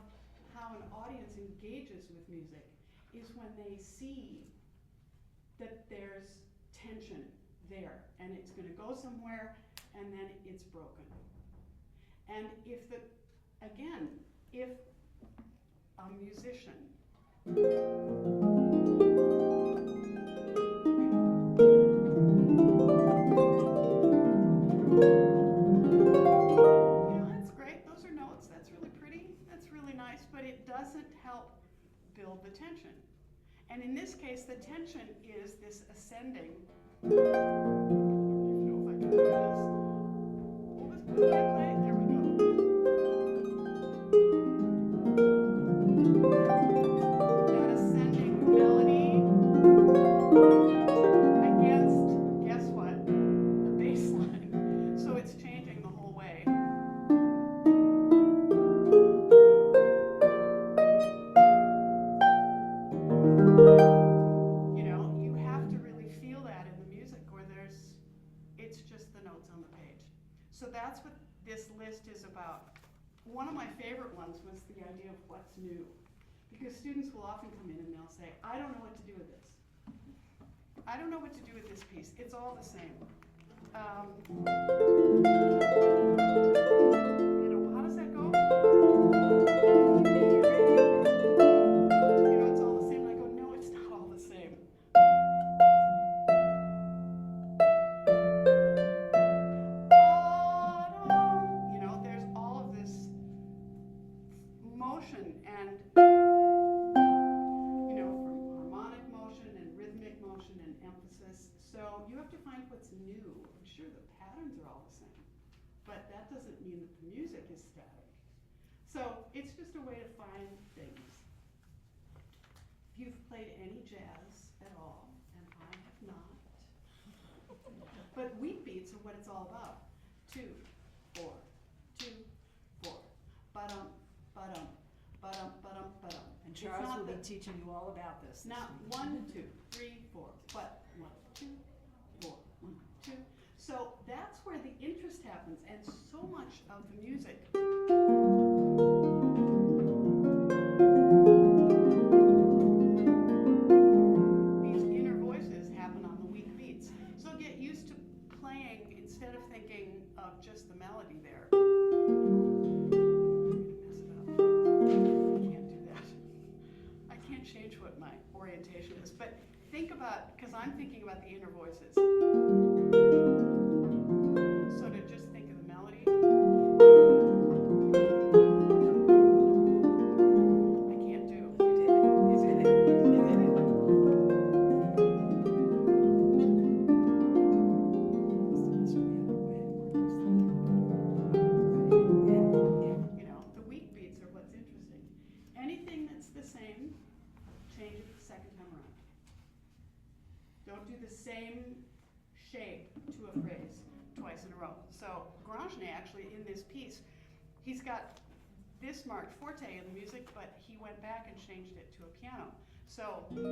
how an audience engages with music is when they see that there's tension there, and it's going to go somewhere, and then it's broken. And if a musician that's great, those are notes, that's really pretty, that's really nice, but it doesn't help build the tension. And in this case, the tension is this ascending. I don't know if I can do this. What did I play? There we go. That ascending melody against, guess what? The bass line. So it's changing the whole way. You know, you have to really feel that in the music, or it's just the notes on the page. So that's what this list is about. One of my favorite ones was the idea of what's new. Because students will often come in and they'll say, I don't know what to do with this. I don't know what to do with this piece. It's all the same. You know, how does that go? You know, it's all the same. And I go, no, it's not all the same. You know, there's all of this motion and, you know, from harmonic motion and rhythmic motion and emphasis. So you have to find what's new. I'm sure the patterns are all the same, but that doesn't mean that the music is static. So it's just a way to find things. If you've played any jazz at all, and I have not, but weak beats are what it's all about. 2, 4, 2, 4, ba-dum, ba-dum, ba-dum, ba-dum, ba-dum. And Charles will be teaching you all about this. Not 1, 2, 3, 4, but 1, 2, 4, 1, 2. So that's where the interest happens, and so much of the music. These inner voices happen on the weak beats. So get used to playing instead of thinking of just the melody there. Change what my orientation is, but think about, because I'm thinking about the inner voices. So to just think of the melody, I can't do. You did it. You did it. You know, the weak beats are what's interesting. Anything that's the same, change it the second time around. Don't do the same shape to a phrase twice in a row. So Grosjean actually in this piece, he's got this marked forte in the music, but he went back and changed it to a piano. So and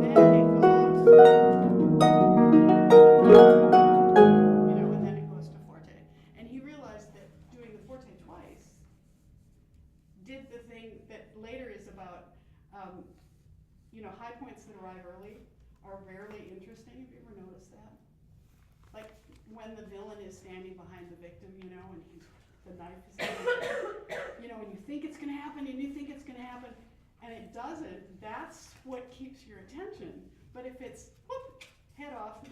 then it goes, you know, and then it goes to forte. And he realized that doing the forte twice did the thing that later is about, you know, high points that arrive early are rarely interesting. Have you ever noticed that? Like when the villain is standing behind the victim, you know, and the knife is you know, and you think it's going to happen, and you think it's going to happen, and it doesn't. That's what keeps your attention. But if it's, whoop, head off,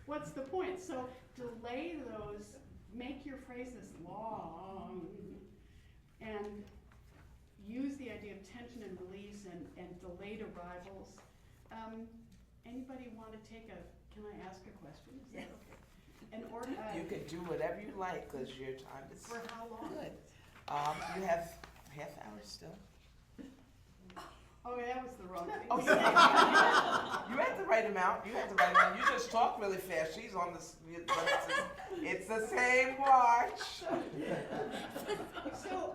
what's the point? So delay those, make your phrases long, and use the idea of tension and release and delayed arrivals. Anybody want to take a, can I ask a question? Is that okay? You can do whatever you like, because your time is For how long? good. You have half hour still. Oh, that was the wrong thing. Oh, you had the right amount. You had the right amount. You just talk really fast. She's on the. It's the same watch. So,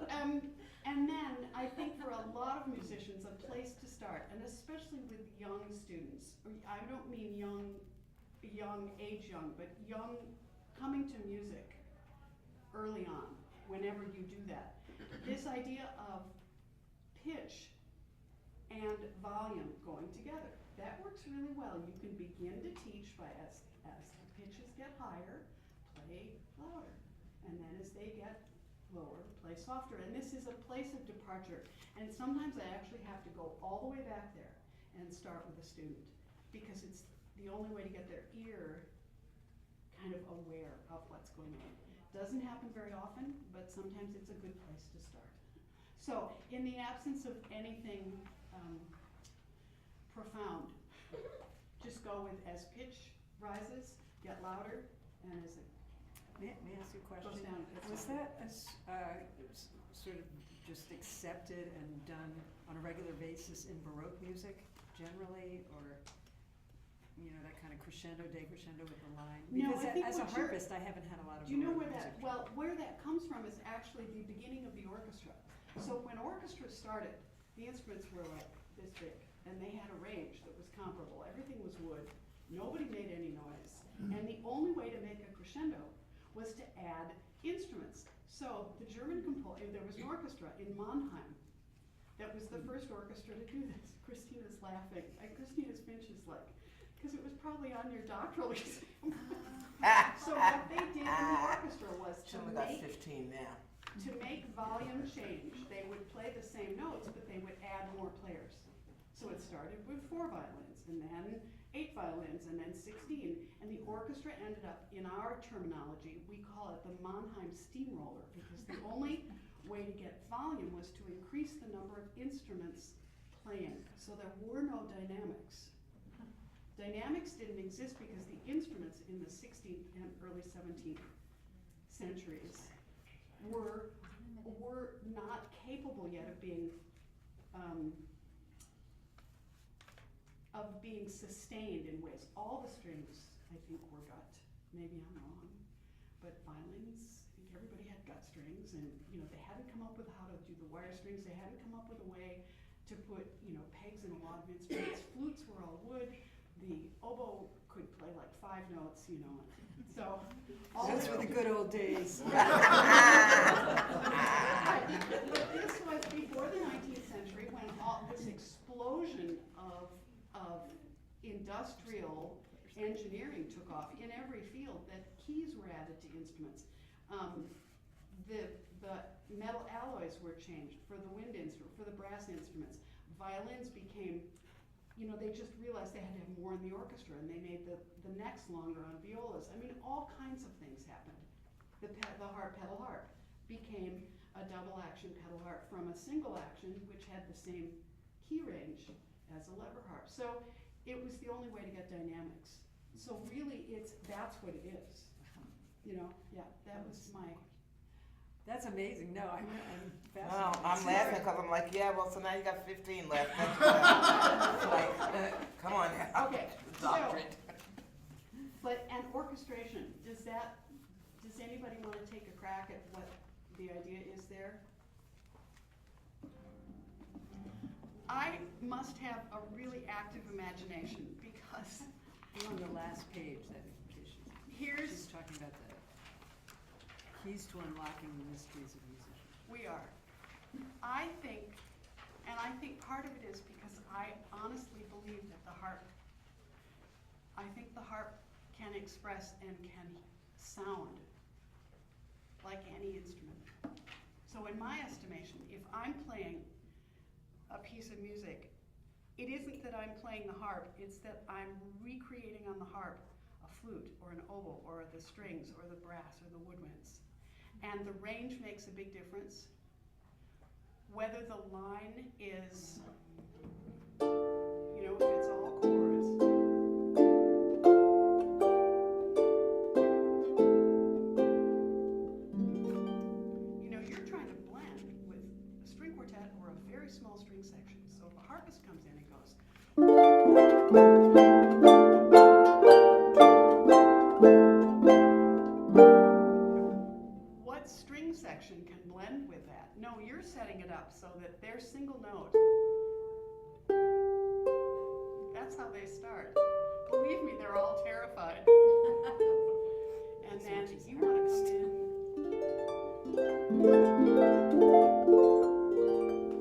and then I think for a lot of musicians, a place to start, and especially with young students, or I don't mean young, but young, coming to music early on, whenever you do that. This idea of pitch and volume going together, that works really well. You can begin to teach by as the pitches get higher, play louder, and then as they get lower, play softer. And this is a place of departure. And sometimes I actually have to go all the way back there and start with a student, because it's the only way to get their ear kind of aware of what's going on. Doesn't happen very often, but sometimes it's a good place to start. So, in the absence of anything profound, just go with as pitch rises, get louder, and as it May I ask you a question? goes down. Was that sort of just accepted and done on a regular basis in Baroque music generally, or that kind of crescendo, decrescendo with the line? No, Because I think as a what you're- harpist, I haven't had a lot of Do you know where Baroque that, music. well, where that comes from is actually the beginning of the orchestra. So when orchestras started, the instruments were like this big, and they had a range that was comparable. Everything was wood. Nobody made any noise. And the only way to make a crescendo was to add instruments. So the German there was an orchestra in Mannheim that was the first orchestra to do this. Christina's laughing. Christina's Finch is like, because it was probably on your doctoral exam. So what they did in the orchestra was She only got 15 now. to make volume change, they would play the same notes, but they would add more players. So it started with 4 violins, and then 8 violins, and then 16. And the orchestra ended up, in our terminology, we call it the Mannheim steamroller, because the only way to get volume was to increase the number of instruments playing. So there were no dynamics. Dynamics didn't exist because the instruments in the 16th and early 17th centuries were not capable yet of being sustained in ways. All the strings, I think, were gut. Maybe I'm wrong, but violins, I think everybody had gut strings, and they hadn't come up with how to do the wire strings. They hadn't come up with a way to put pegs in a lot of instruments. Flutes were all wood. The oboe could play like 5 notes, So all Those were the good old days. But this was before the 19th century, when all this explosion of industrial engineering took off in every field, that keys were added to instruments. The metal alloys were changed for the wind instrument, for the brass instruments. Violins became, they just realized they had to have more in the orchestra, and they made the necks longer on violas. I mean, all kinds of things happened. The harp, pedal harp, became a double action pedal harp from a single action, which had the same key range as a lever harp. So it was the only way to get dynamics. So really, that's what it is. Yeah, that was my. That's amazing. No, I'm fascinated. Well, I'm laughing because I'm like, yeah, well, so now you got 15 left. Come on now. Okay, Doctorate. And orchestration, does anybody want to take a crack at what the idea is there? I must have a really active imagination, because We're on the last page, that she's here's, talking about the keys to unlocking the mysteries of musicians. we are. I think part of it is because I honestly believe that I think the harp can express and can sound like any instrument. So in my estimation, if I'm playing a piece of music, it isn't that I'm playing the harp, it's that I'm recreating on the harp a flute or an oboe or the strings or the brass or the woodwinds. And the range makes a big difference. whether the line is, you know, if it's all chords. You know, you're trying to blend with a string quartet or a very small string section. So if a harpist comes in and goes, what string section can blend with that? No, you're setting it up so that their single note, that's how they start. Believe me, they're all terrified. And then you want to come in,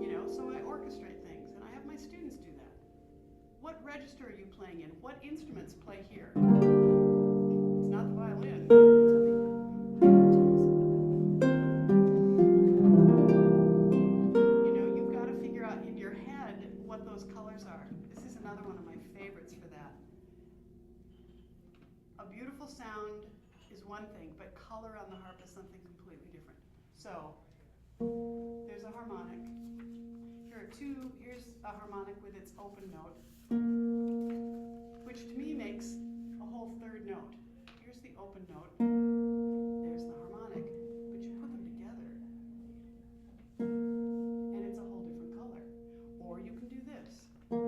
you know, so I orchestrate things, and I have my students do that. What register are you playing in? What instruments play here? It's not the violin. You know, you've got to figure out in your head what those colors are. This is another one of my favorites for that. A beautiful sound is one thing, but color on the harp is something completely different. So, there's a harmonic. Here's a harmonic with its open note, which to me makes a whole third note. Here's the open note, there's the harmonic, but you put them together, and it's a whole different color. Or you can do this. You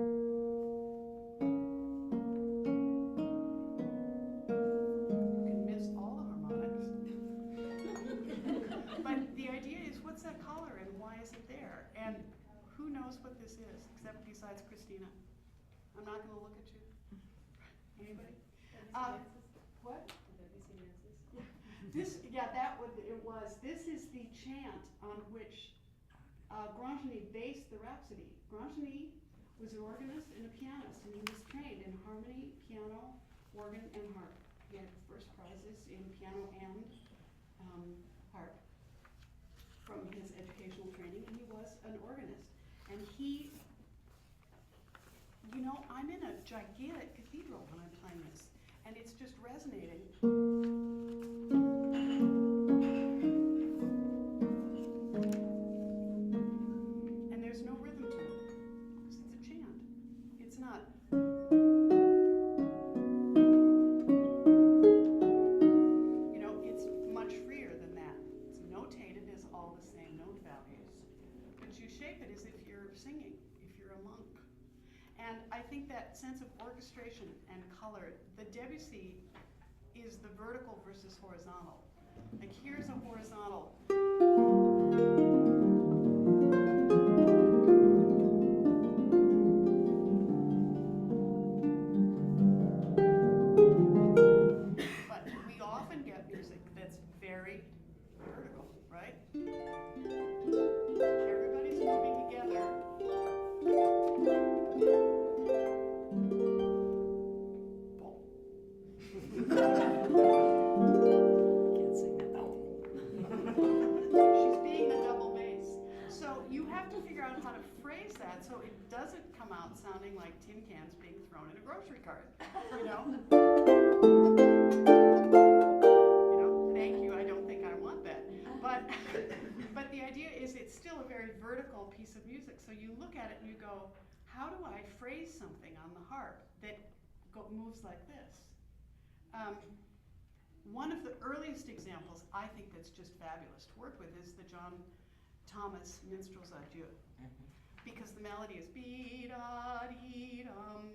can miss all the harmonics. But the idea is, what's that color and why is it there? And who knows what this is, except besides Christina? I'm not going to look at you. Anybody? What? This, yeah, that would, it was. This is the chant on which Grandgeny based the Rhapsody. Grandgeny was an organist and a pianist, and he was trained in harmony, piano, organ, and harp. He had first prizes in piano and harp from his educational training, and he was an organist. And he, you know, I'm in a gigantic cathedral when I'm playing this, and it's just resonating. And there's no rhythm to it, because it's a chant. It's not. You know, it's much freer than that. It's notated as all the same note values, but you shape it as if you're singing, if you're a monk. And I think that sense of orchestration and color, the Debussy is the vertical versus horizontal. Like, here's a horizontal. But we often get music that's very vertical, right? Everybody's moving together. Can't sing that. She's being the double bass. So you have to figure out how to phrase that so it doesn't come out sounding like tin cans being thrown in a grocery cart, you know? You know, thank you, I don't think I want that. But the idea is it's still a very vertical piece of music. So you look at it and you go, how do I phrase something on the harp that moves like this? One of the earliest examples I think that's just fabulous to work with is the John Thomas Minstrel's Adieu. Because the melody is be-da-dee-dum,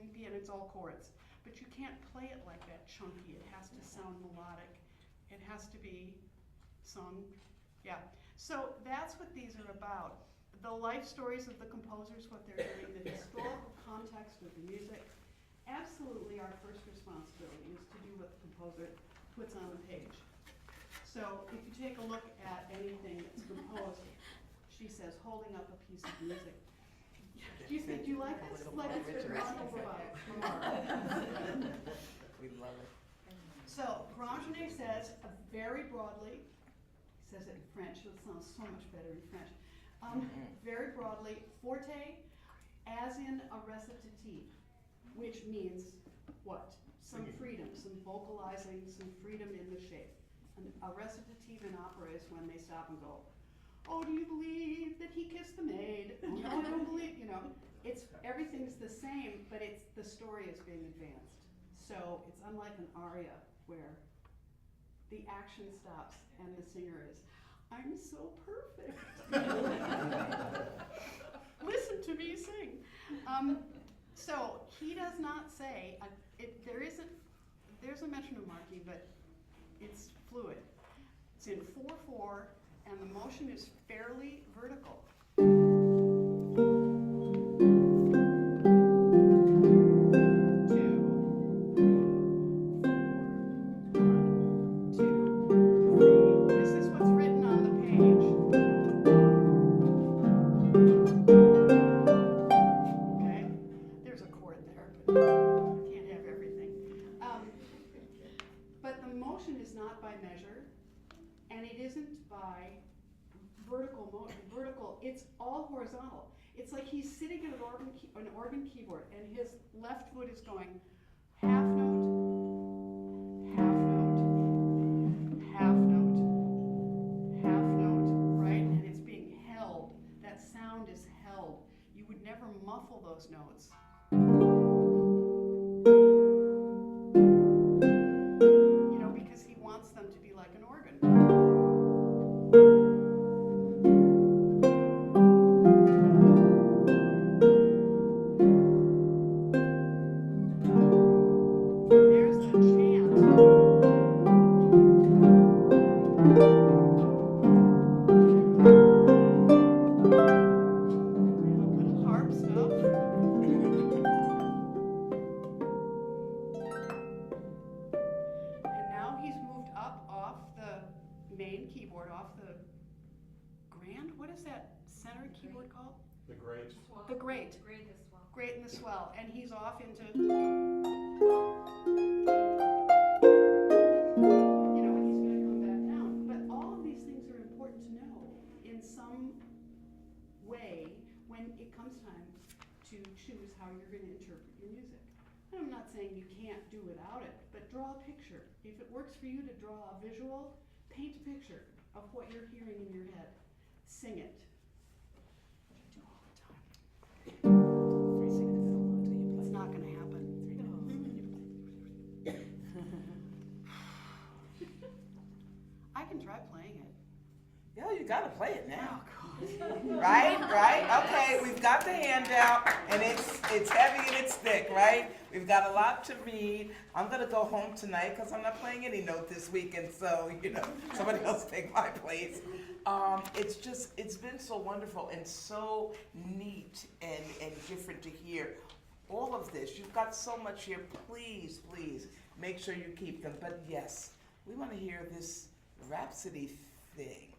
and it's all chords. But you can't play it like that chunky. It has to sound melodic. It has to be sung. Yeah. So that's what these are about. The life stories of the composers, what they're doing, the historical context of the music. Absolutely our first responsibility is to do what the composer puts on the page. So if you take a look at anything that's composed, she says, holding up a piece of music. Do you like this? Like it's been run over by a car. We love it. So Grandgeny says very broadly, he says it in French, so it sounds so much better in French. Very broadly, forte as in a recitative, which means what? Some freedom, some vocalizing, some freedom in the shape. And a recitative in opera is when they stop and go, oh, do you believe that he kissed the maid? Oh, no, I don't believe, everything's the same, but the story is being advanced. So it's unlike an aria where the action stops and the singer is, I'm so perfect. Listen to me sing. So he does not say, there's a mention of marquee, but it's fluid. It's in 4/4, and the motion is fairly vertical. It's all horizontal. It's like he's sitting at an organ keyboard, and his left foot is going half note, half note, half note, half note, right? And it's being held. That sound is held. You would never muffle those notes. Because he wants them to be like an organ. Great and the swell, and he's off into, and he's going to come back down. But all of these things are important to know in some way when it comes time to choose how you're going to interpret your music. And I'm not saying you can't do without it, but draw a picture. If it works for you to draw a visual, paint a picture of what you're hearing in your head. Sing it. Do all the time. It's not going to happen. I can try playing it. Yo, you gotta play it now. Oh, Right? Okay, we've got the handout, and it's heavy and it's thick, right? We've got a lot to read. I'm gonna go home tonight because I'm not playing any note this week, and so, somebody else take my place. It's been so wonderful and so neat and different to hear all of this. You've got so much here. Please make sure you keep them. But yes, we want to hear this Rhapsody thing.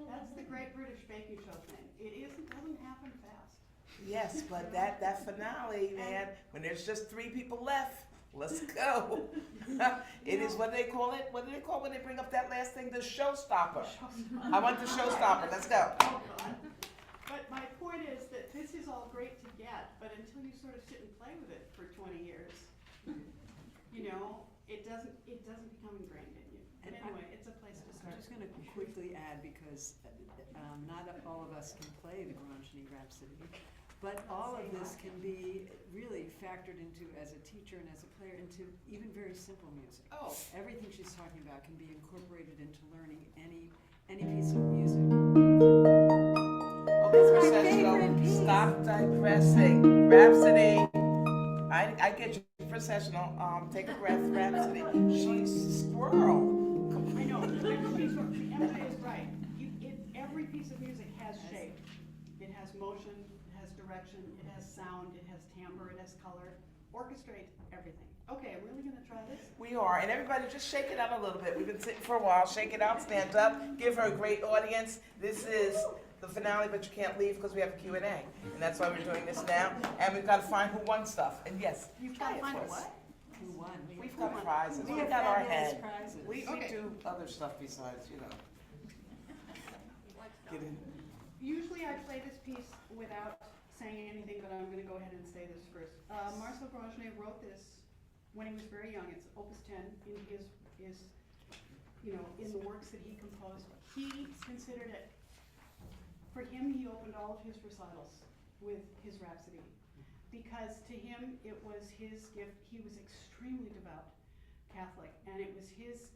That's the Great British Baking Show thing. It doesn't happen fast. Yes, but that finale, man, when there's just 3 people left, let's go. It is, what do they call it? What do they call when they bring up that last thing? The showstopper. I want the showstopper. Let's go. Oh, God. But my point is that this is all great to get, but until you sort of sit and play with it for 20 years, it doesn't become ingrained in you. And anyway, it's a place to start. I'm just going to quickly add, because not all of us can play the Grangeny Rhapsody, but all of this can be really factored into, as a teacher and as a player, into even very simple music. Oh. Everything she's talking about can be incorporated into learning any piece of music. Oh, that's my favorite piece. Stop digressing. Rhapsody. I get you processional. Take a breath, Rhapsody. She's squirrel. I know. Emily is right. Every piece of music has shape. It has motion, it has direction, it has sound, it has timbre, it has color. Orchestrate everything. Okay, I'm really going to try this. We are. And everybody just shake it out a little bit. We've been sitting for a while. Shake it out, stand up, give her a great audience. This is the finale, but you can't leave because we have a Q&A. And that's why we're doing this now. And we've got to find who won stuff. And yes, You've got to find what? Who won? We've got prizes. We We've have got our fabulous head. prizes. We Okay. do other stuff besides, get in. Usually I play this piece without saying anything, but I'm going to go ahead and say this first. Marcel Grangeny wrote this when he was very young. It's Opus 10 in his in the works that he composed. He considered it For him, he opened all of his recitals with his Rhapsody, because to him, it was his gift. He was extremely devout Catholic, and it was his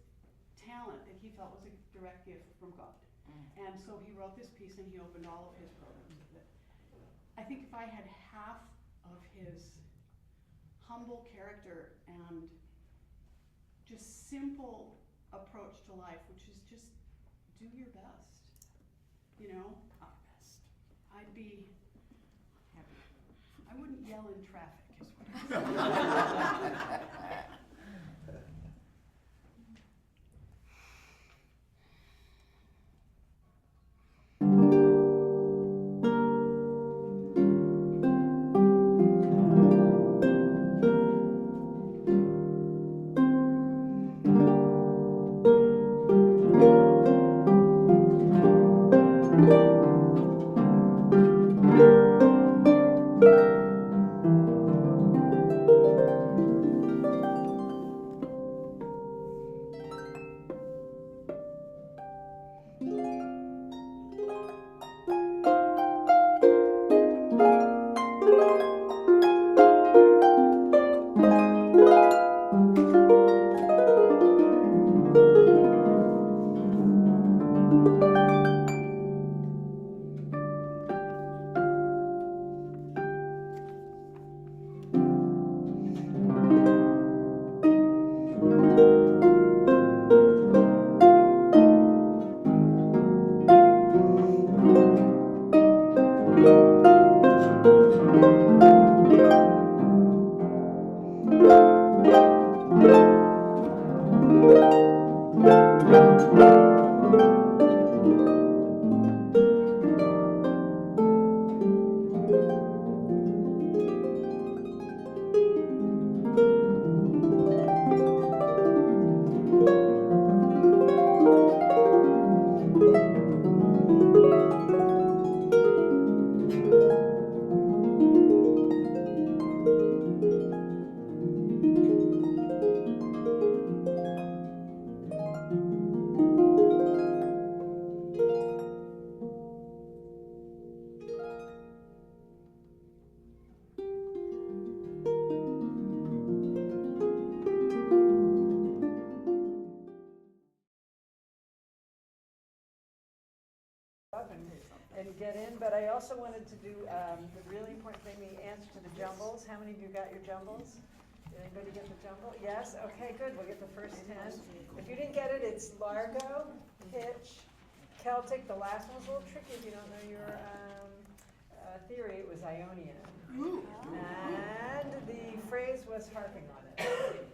talent that he felt was a direct gift from God. And so he wrote this piece and he opened all of his programs with it. I think if I had half of his humble character and just simple approach to life, which is just do your best, you know, I'd be happy. I wouldn't yell in traffic, is what I said. And get in, but I also wanted to do the really important thing, the answer to the jumbles. How many of you got your jumbles? Did anybody get the jumble? Yes? Okay, good. We'll get the first 10. If you didn't get it, it's Largo, pitch, Celtic. The last one's a little tricky if you don't know your theory. It was Ionian. And the phrase was harping on it.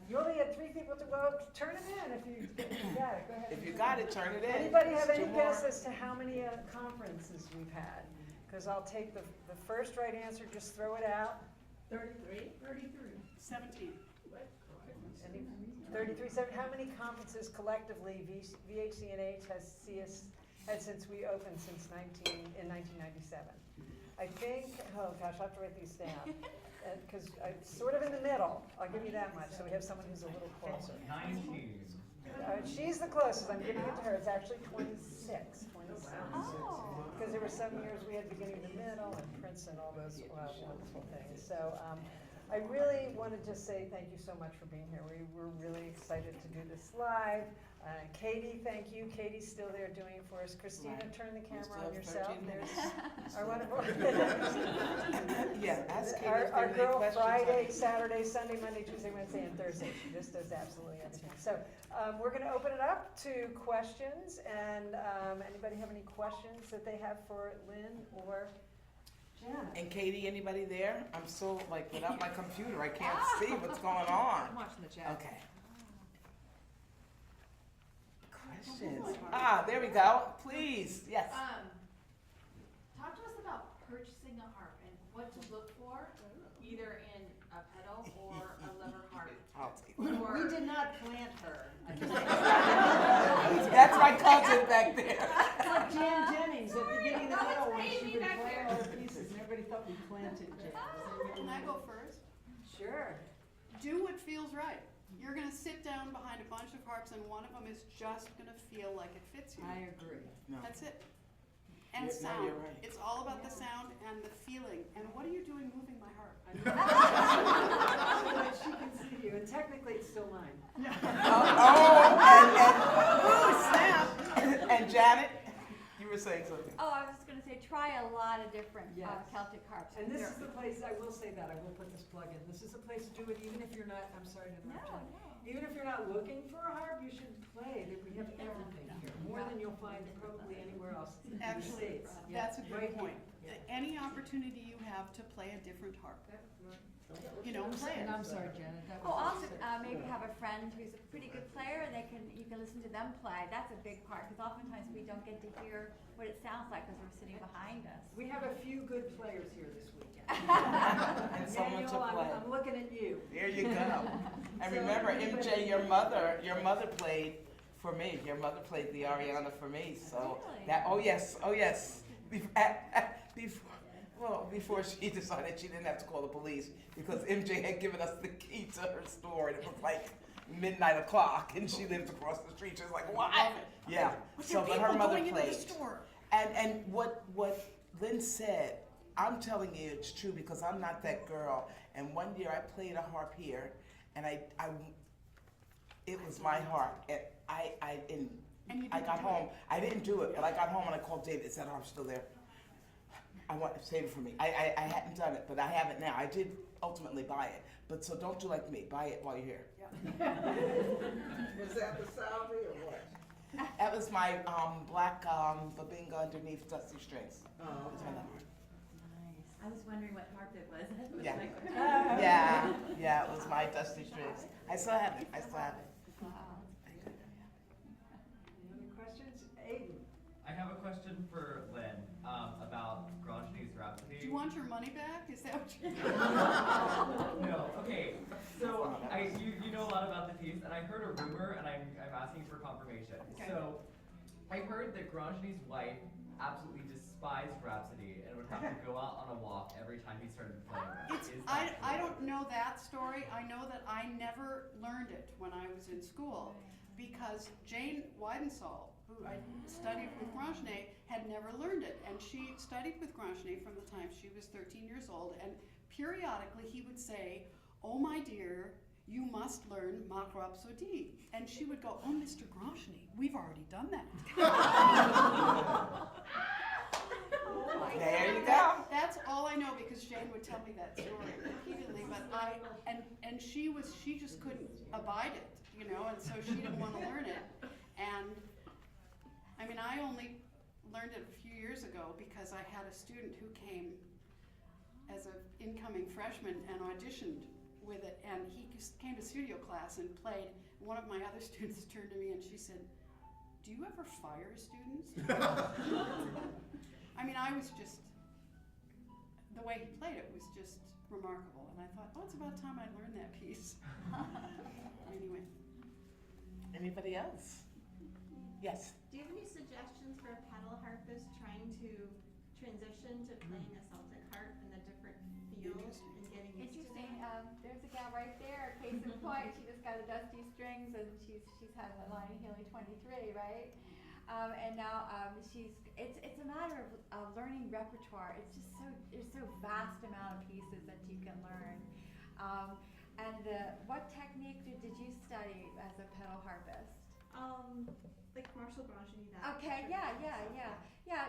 You only had 3 people to go. Turn it in if you got it. Go ahead. If you got it, turn it in. Anybody have There's any 2 more. guess as to how many conferences we've had? Because I'll take the first right answer, just throw it out. 33? 33. 17. 33, 7. How many conferences collectively VHCNH has had since we opened in 1997? I think, oh gosh, I'll have to write these down. Because it's sort of in the middle, I'll give you that much, so we have someone who's a little closer. 19. She's the closest, I'm giving it to her, it's actually 26. Because there were some years we had beginning to middle and Princeton, all those wonderful things. So I really want to just say thank you so much for being here. We're really excited to do this live. Katie, thank you. Katie's still there doing it for us. Christina, turn the camera on yourself. There's our wonderful. Yeah, ask Katie if Our there are any girl questions. Friday, Saturday, Sunday, Monday, Tuesday, Wednesday, and Thursday. She just does absolutely everything. So we're going to open it up to questions. And anybody have any questions that they have for Lynne or Janet? And Katie, anybody there? I'm so without my computer, I can't see what's going on. I'm watching the chat. Okay. Questions? There we go. Please, yes. Talk to us about purchasing a harp and what to look for, either in a pedal or a lever harp. I'll take it. We did not plant her. That's my cousin back there. It's like Jan Jennings at the beginning of the No, it's middle when me she would back play there. all her pieces and everybody thought we planted Jan. Can I go first? Sure. Do what feels right. You're going to sit down behind a bunch of harps and one of them is just going to feel like it fits you. I agree. No. That's it. and No, sound. you're right. It's all about the sound and the feeling. And what are you doing moving my harp? So that she can see you, and technically it's still mine. And Janet, you were saying something. Oh, I was just gonna say, try a lot of different Yes. Celtic harps. And this is the place, I will say that, I will put this plug in, this is a place to do it even if you're not, I'm sorry to No, interrupt, Jen. no. Even if you're not looking for a harp, you should play, we have everything here, more than you'll find probably anywhere else in the Actually, States. Yeah, that's a right good point. here. Yeah. Any opportunity you have to play a different harp, you know, play And it. I'm sorry, Janet, that Oh, was. also, maybe have a friend who's a pretty good player, and you can listen to them play. That's a big part, because oftentimes we don't get to hear what it sounds like because we're sitting behind us. We have a few good players here this weekend. And someone to Daniel, play. I'm looking at you. There you go. And So remember, anybody- MJ, your mother played for me. Your mother played the Ariana for me. So Really? that, oh yes. Before she decided she didn't have to call the police because MJ had given us the key to her store and it was like midnight o'clock and she lived across the street. She was like, what? Yeah. So, but her mother played. And what Lynne said, I'm telling you it's true because I'm not that girl. And one year I played a harp here, and it was my harp, and I got home. I didn't do it, but I got home and I called David and said, "Oh, I'm still there. I want to save it for me." I hadn't done it, but I have it now. I did ultimately buy it, but so don't do like me. Buy it while you're here. Was that the salary or what? That was my black babinga underneath dusty strings. Oh, That's my number. Nice. I was wondering what harp it was. That was Yeah. my question. Yeah, it was my dusty strings. I still have it. Wow. Any other questions? Aiden? I have a question for Lynne about Grangene's Rhapsody. Do you want your money back? Is that what you're No, okay. So you know a lot about the piece, and I heard a rumor, and I'm asking for confirmation. Okay. So I heard that Grangene's wife absolutely despised Rhapsody and would have to go out on a walk every time he started playing it. It's, Is that I true? don't know that story. I know that I never learned it when I was in school because Jane Weidensall, who I studied with Grangene, had never learned it. And she studied with Grangene from the time she was 13 years old. And periodically he would say, "Oh my dear, you must learn Ma Rhapsodie." And she would go, "Oh, Mr. Grangene, we've already done that." There you go. That's all I know because Jane would tell me that story repeatedly. But and she just couldn't abide it, you know, and so she didn't want to learn it. And I mean, I only learned it a few years ago because I had a student who came as an incoming freshman and auditioned with it, and he just came to studio class and played. One of my other students turned to me and she said, "Do you ever fire students?" I mean, I was just, the way he played it was just remarkable. And I thought, oh, it's about time I learned that piece. Anyway. Anybody else? Yes. Do you have any suggestions for a pedal harpist trying to transition to playing a Celtic harp and the different feels and getting used to Interesting. that? There's a gal right there, case in point. She just got a dusty strings, and she's had a line in Healing 23, right? And now it's a matter of learning repertoire. It's just there's so vast amount of pieces that you can learn. What technique did you study as a pedal harpist? Like Marshall Grangene, that. Okay, yeah.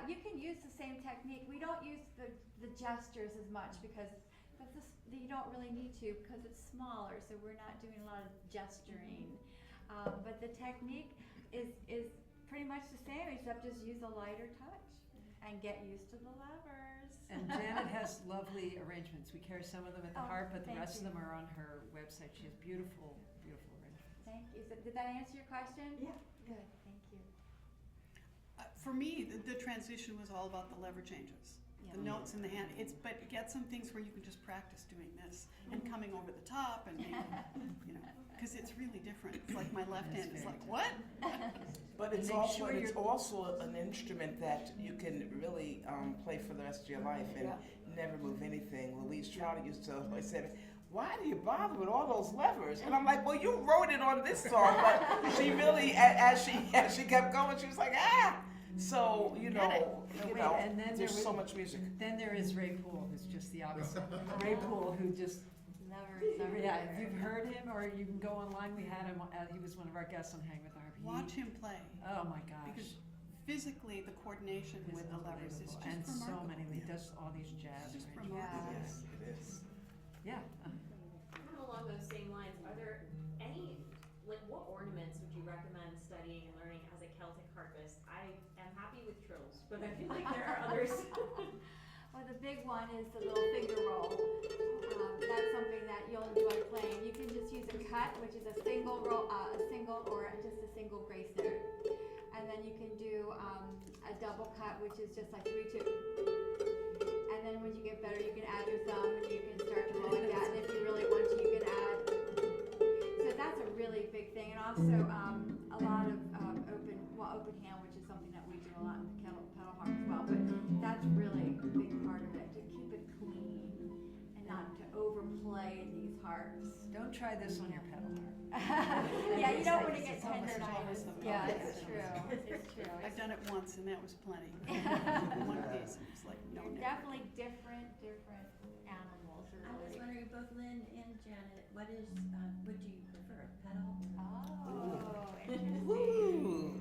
You can use the same technique. We don't use the gestures as much because you don't really need to because it's smaller, so we're not doing a lot of gesturing. But the technique is pretty much the same, except just use a lighter touch and get used to the levers. And Janet has lovely arrangements. We carry some of them at the Oh, harp, but the thank rest you. of them are on her website. She has beautiful, beautiful arrangements. Thank you. Did that answer your question? Yeah. Good, thank you. For me, the transition was all about the lever changes. The Yeah. notes in the hand. But get some things where you can just practice doing this and coming over the top and you know, because it's really different. It's like my left hand is like, what? But it's Make also sure it's you're- also an instrument that you can really play for the rest of your life and never move anything. Louise Trotter used to always say, "Why do you bother with all those levers?" And I'm like, "Well, you wrote it on this song," but she really, as she kept going, she was like, So, Wait, and then there's there so was- much music. Then there is Ray Poole, who's just the opposite. Ray Poole, who just, Never. yeah, if you've heard him, or you can go online, we had him, he was one of our guests on Hang with the Harp. Watch him play, Oh my gosh. because physically, the coordination It's with the levers is just unbelievable. And so remarkable. many, he does all these jazz It's just arrangements. remarkable. It is. Yeah. Kind of along those same lines, are there any, like, what ornaments would you recommend studying and learning as a Celtic harpist? I am happy with trills, but I feel like there are others. Well, the big one is the little finger roll. That's something that you'll enjoy playing. You can just use a cut, which is a single roll, or just a single grace note. And then you can do a double cut, which is just like 3/2. And then when you get better, you can add your thumb and you can start to roll like that. And if you really want to, you can add. So that's a really big thing. And also a lot of open hand, which is something that we do a lot in the pedal harp as well. But that's really a big part of it, to keep it clean and not to overplay these harps. Don't try this on your pedal harp. Yeah, you don't want to get It's almost tendonitis. almost Yeah, the it's true. It's true. I've done it once, and that was plenty. One piece, it was like, no, never. Definitely different animals. I was wondering, both Lynn and Janet, what is, would you prefer, pedal? Oh, interesting. Ooh.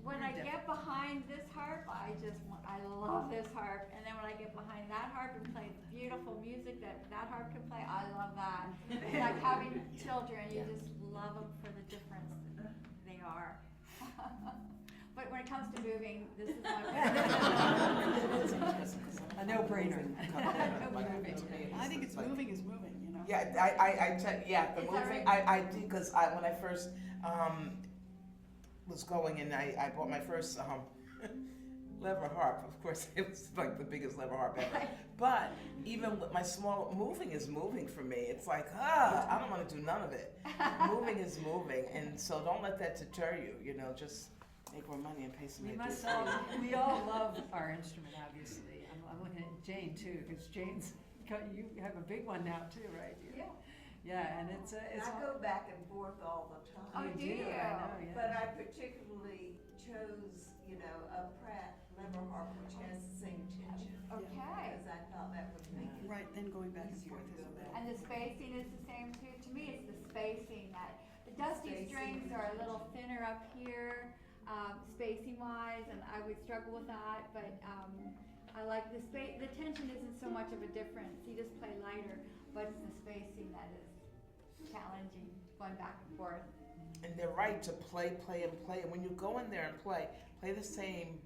When I get behind this harp, I love this harp. And then when I get behind that harp and play beautiful music that harp can play, I love that. It's like having children, you just love them for the difference that they are. But when it comes to moving, this is my A no-brainer. I think it's moving is moving, you know? Yeah, the Is that moving, right? I did, because when I first was going and I bought my first lever harp. Of course, it was like the biggest lever harp ever. But even with my small, moving is moving for me. It's like, I don't want to do none of it. Moving is moving, and so don't let that deter you. You know, just make more money and pay somebody to do it. We all love our instrument, obviously. I'm looking at Jane too, because you have a big one now too, right? Yeah. Yeah, and it's I go back and forth all the Oh, time. do you? I know, yeah. But I particularly chose, a Pratt lever harp, which has the same tension. Okay. Because I thought that would make it. Right, then going back and forth is a little. And the spacing is the same too. To me, it's the spacing that, the dusty Spacing. strings are a little thinner up here, spacing wise, and I would struggle with that, but, I like the tension isn't so much of a difference. You just play lighter, but it's the spacing that is challenging, going back and forth. And they're right to play, and play. And when you go in there and play the same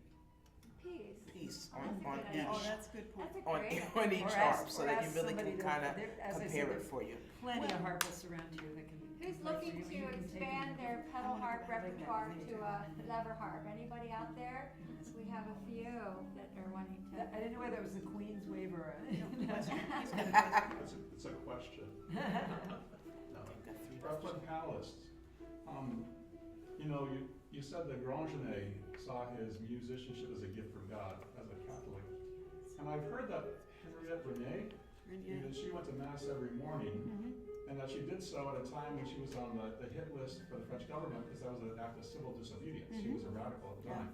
piece on That's a good each. idea. Oh, that's a good point. That's a On, great on idea. each Or harp, ask- so or that ask you really somebody can to- kind of as I said, compare it there's for you. Plenty of harpists around here that can. Who's play for looking you, to you can take expand them. their pedal harp I like that. repertoire to a lever harp? Anybody out there? We have a few that are wanting to. I didn't know whether it was the Queen's wave or It's a question. Got Our friend panelists, you said that Grandgenet saw his musicianship as a gift from God, as a Catholic. And I've heard that Henriette Renee, she went to Mass every morning, and that she did so at a time when she was on the hit list for the French government, because that was an act of civil disobedience. She was a radical at the time.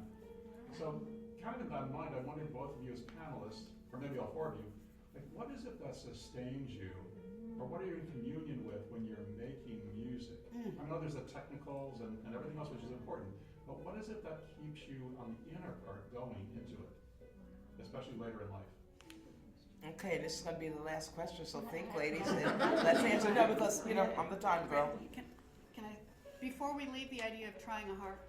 So, kind of in that mind, I wondered, both of you as panelists, or maybe all four of you, like, what is it that sustains you, or what are you in communion with when you're making music? I know there's the technicals and everything else, which is important, but what is it that keeps you on the inner part going into it, especially later in life? Okay, this is going to be the last question, so think, ladies, and let's answer. No, because I'm the time girl. Can I, before we leave the idea of trying a harp,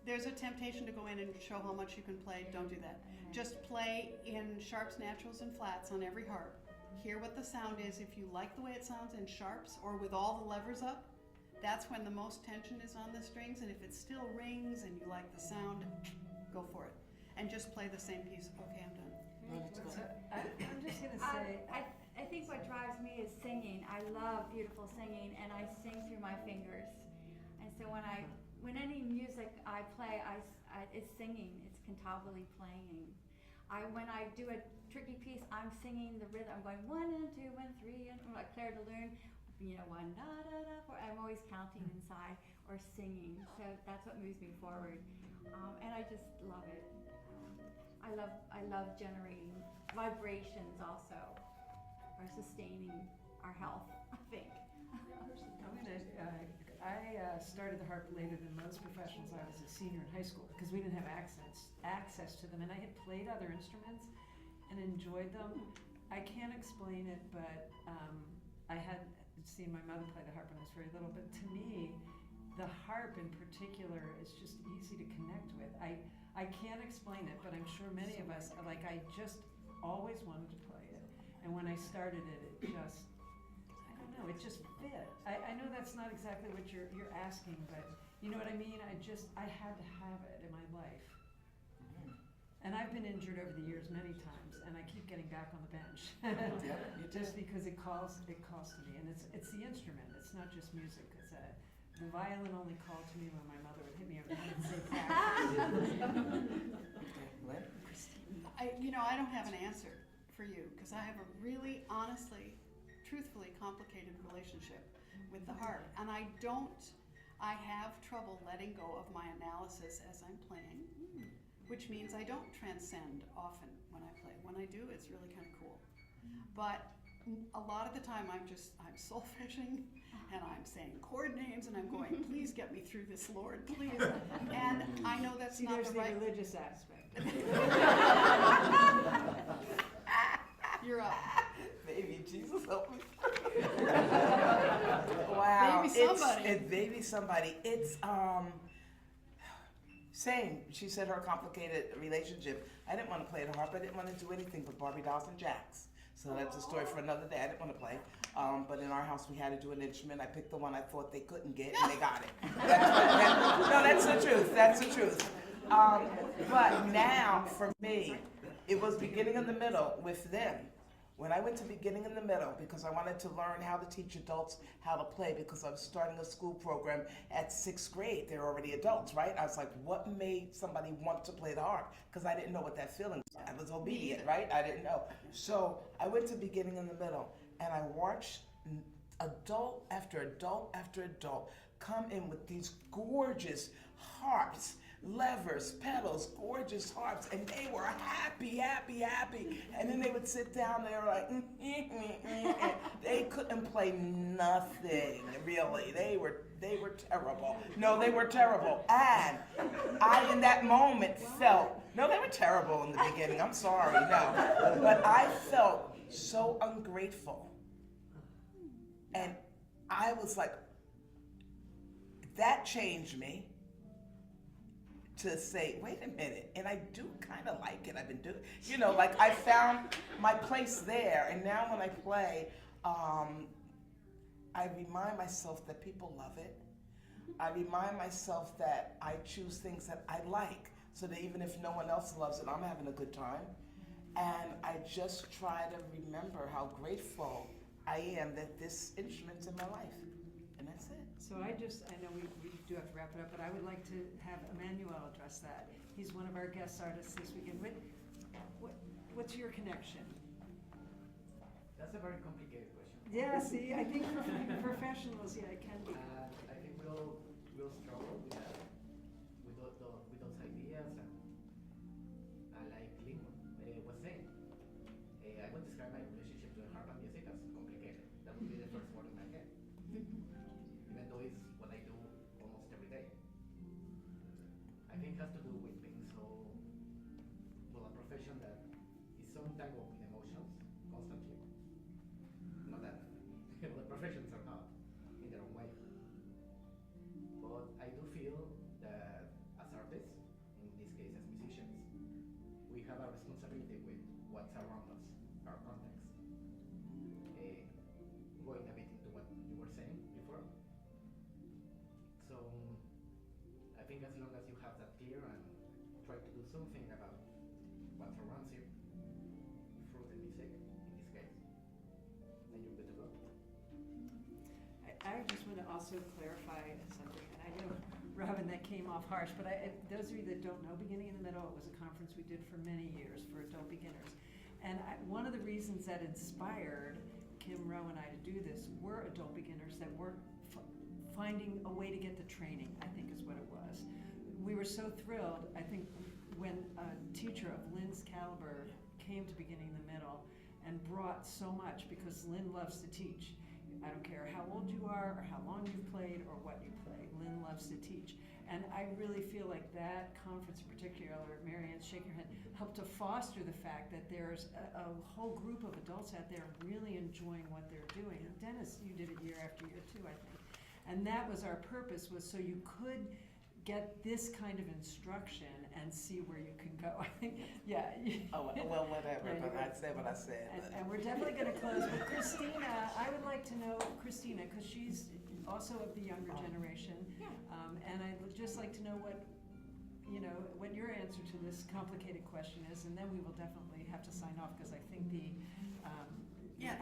there's a temptation to go in and show how much you can play. Don't do that. Just play in sharps, naturals, and flats on every harp. Hear what the sound is. If you like the way it sounds in sharps or with all the levers up, that's when the most tension is on the strings. And if it still rings and you like the sound, go for it. And just play the same piece. Okay, I'm done. So, I'm just gonna say, I think what drives me is singing. I love beautiful singing, and I sing through my fingers. And so when any music I play, it's singing. It's cantabile playing. When I do a tricky piece, I'm singing the rhythm. I'm going 1 and 2 and 3 and like Claire de Lune, 1 da da da 4. I'm always counting inside, or singing. So that's what moves me forward. And I just love it. I love generating vibrations also, or sustaining our health, I think. I started the harp later than most professionals. I was a senior in high school because we didn't have access to them, and I had played other instruments and enjoyed them. I can't explain it, but I had seen my mother play the harp when I was very little. But to me, the harp in particular is just easy to connect with. I can't explain it, but I'm sure many of us, like, I just always wanted to play it. And when I started it, it just, I don't know, it just fit. I know that's not exactly what you're asking, but you know what I mean? I had to have it in my life. And I've been injured over the years many times, and I keep getting back on the bench. Just because it calls to me, and it's the instrument, it's not just music. The violin only called to me when my mother would hit me over the head and say, Lynne? I don't have an answer for you, because I have a really, honestly, truthfully complicated relationship with the harp. And I have trouble letting go of my analysis as I'm playing, which means I don't transcend often when I play. When I do, it's really kind of cool. But a lot of the time I'm solfeging, and I'm saying chord names, and I'm going, please get me through this, Lord, please. And I know that's not the right... religious aspect. You're up. Baby Jesus, help me. Wow. Baby somebody. It's baby somebody. It's same. She said her complicated relationship. I didn't want to play the harp. I didn't want to do anything but Barbie dolls and jacks. So that's a story for another day. I didn't want to play. But in our house, we had to do an instrument. I picked the one I thought they couldn't get, and they got it. That's the truth. That's the truth. But now, for me, it was beginning in the middle with them. When I went to beginning in the middle, because I wanted to learn how to teach adults how to play, because I was starting a school program at 6th grade. They're already adults, right? I was like, what made somebody want to play the harp? Because I didn't know what that feeling was. I was obedient, right? I didn't know. So I went to beginning in the middle, and I watched adult after adult after adult come in with these gorgeous harps, levers, pedals, gorgeous harps, and they were happy, happy, happy. And then they would sit down, they were like, they couldn't play nothing, really. They were terrible. No, they were terrible. And I, in that moment, felt, no, they were terrible in the beginning, I'm sorry, no. But I felt so ungrateful. And I was like, that changed me. To say, wait a minute, and I do kind of like it. I've been doing, like I found my place there, and now when I play, I remind myself that people love it. I remind myself that I choose things that I like, so that even if no one else loves it, I'm having a good time. And I just try to remember how grateful I am that this instrument's in my life, and that's it. So I know we do have to wrap it up, but I would like to have Emmanuel address that. He's one of our guest artists this weekend. What's your connection? That's a very complicated question. Yeah, see, I think for professionals, yeah, it can be. I think we'll struggle with that, with those ideas, and like Lynne was saying, I would describe my relationship to the harp and music as complicated. That would be the first word in my head. Even though it's what I do almost every day. I think it has to do with being a profession that is so entangled with emotions constantly. Not that other professions are not in their own way. But I do feel that as artists, in this case as musicians, we have a responsibility with what's around us, our context. Going a bit into what you were saying before. So I think as long as you have that clear and try to do something about what surrounds you, through the music, in this case, then you're good to go. I just want to also clarify something, and I know, Robbin, that came off harsh, but those of you that don't know, Beginning in the Middle, it was a conference we did for many years for adult beginners. And one of the reasons that inspired Kim Rowe and I to do this were adult beginners that weren't finding a way to get the training, I think is what it was. We were so thrilled, I think, when a teacher of Lynne's caliber came to Beginning the Middle and brought so much, because Lynne loves to teach. I don't care how old you are or how long you've played or what you play, Lynne loves to teach. And I really feel like that conference in particular, Marianne, shake your head, helped to foster the fact that there's a whole group of adults out there really enjoying what they're doing. And Dennis, you did it year after year too, I think. And that was our purpose, was so you could get this kind of instruction and see where you can go. I think, yeah. Oh, well, whatever, Yeah, but I said what I said. And we're definitely gonna close, but Christina, I would like to know, Christina, because she's also of the younger generation. Yeah. And I would just like to know what your answer to this complicated question is, and then we will definitely have to sign off, because I think the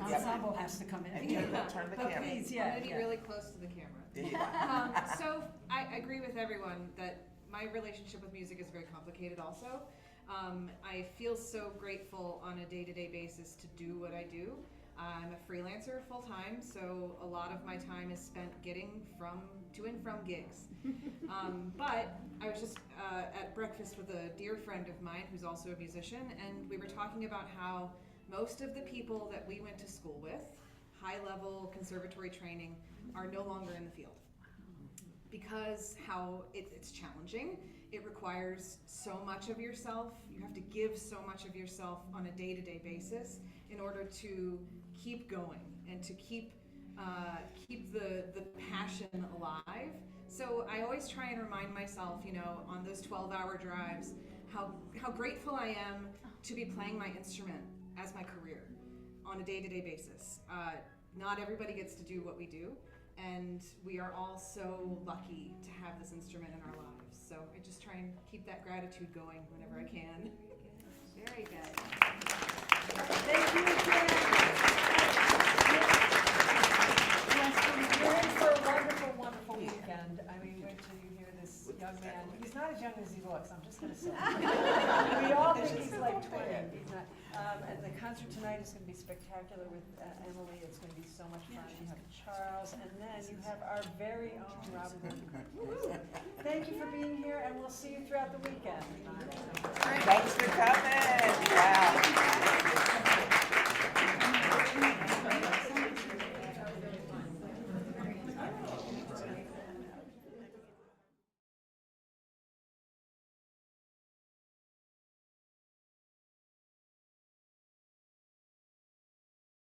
ensemble has to come in. And turn the But camera. please, I'm gonna be really close to the camera. So I agree with everyone that my relationship with music is very complicated also. I feel so grateful on a day-to-day basis to do what I do. I'm a freelancer full-time, so a lot of my time is spent getting to and from gigs. But I was just at breakfast with a dear friend of mine who's also a musician, and we were talking about how most of the people that we went to school with, high-level conservatory training, are no longer in the field. Because how it's challenging, it requires so much of yourself, you have to give so much of yourself on a day-to-day basis in order to keep going and to keep the passion alive. So I always try and remind myself, on those 12-hour drives, how grateful I am to be playing my instrument as my career on a day-to-day basis. Not everybody gets to do what we do, and we are all so lucky to have this instrument in our lives. So I just try and keep that gratitude going whenever I can. Very good. Thank you again. Yes, we're in for a wonderful, wonderful weekend. I mean, wait till you hear this young man. He's not as young as he looks, I'm just gonna say. We all think he's like 20. He's not. And the concert tonight is gonna be spectacular with Emily. It's gonna be so much fun. You have Charles, and then you have our very own Robbin MJ. Thank you for being here, and we'll see you throughout the weekend. Thanks for coming.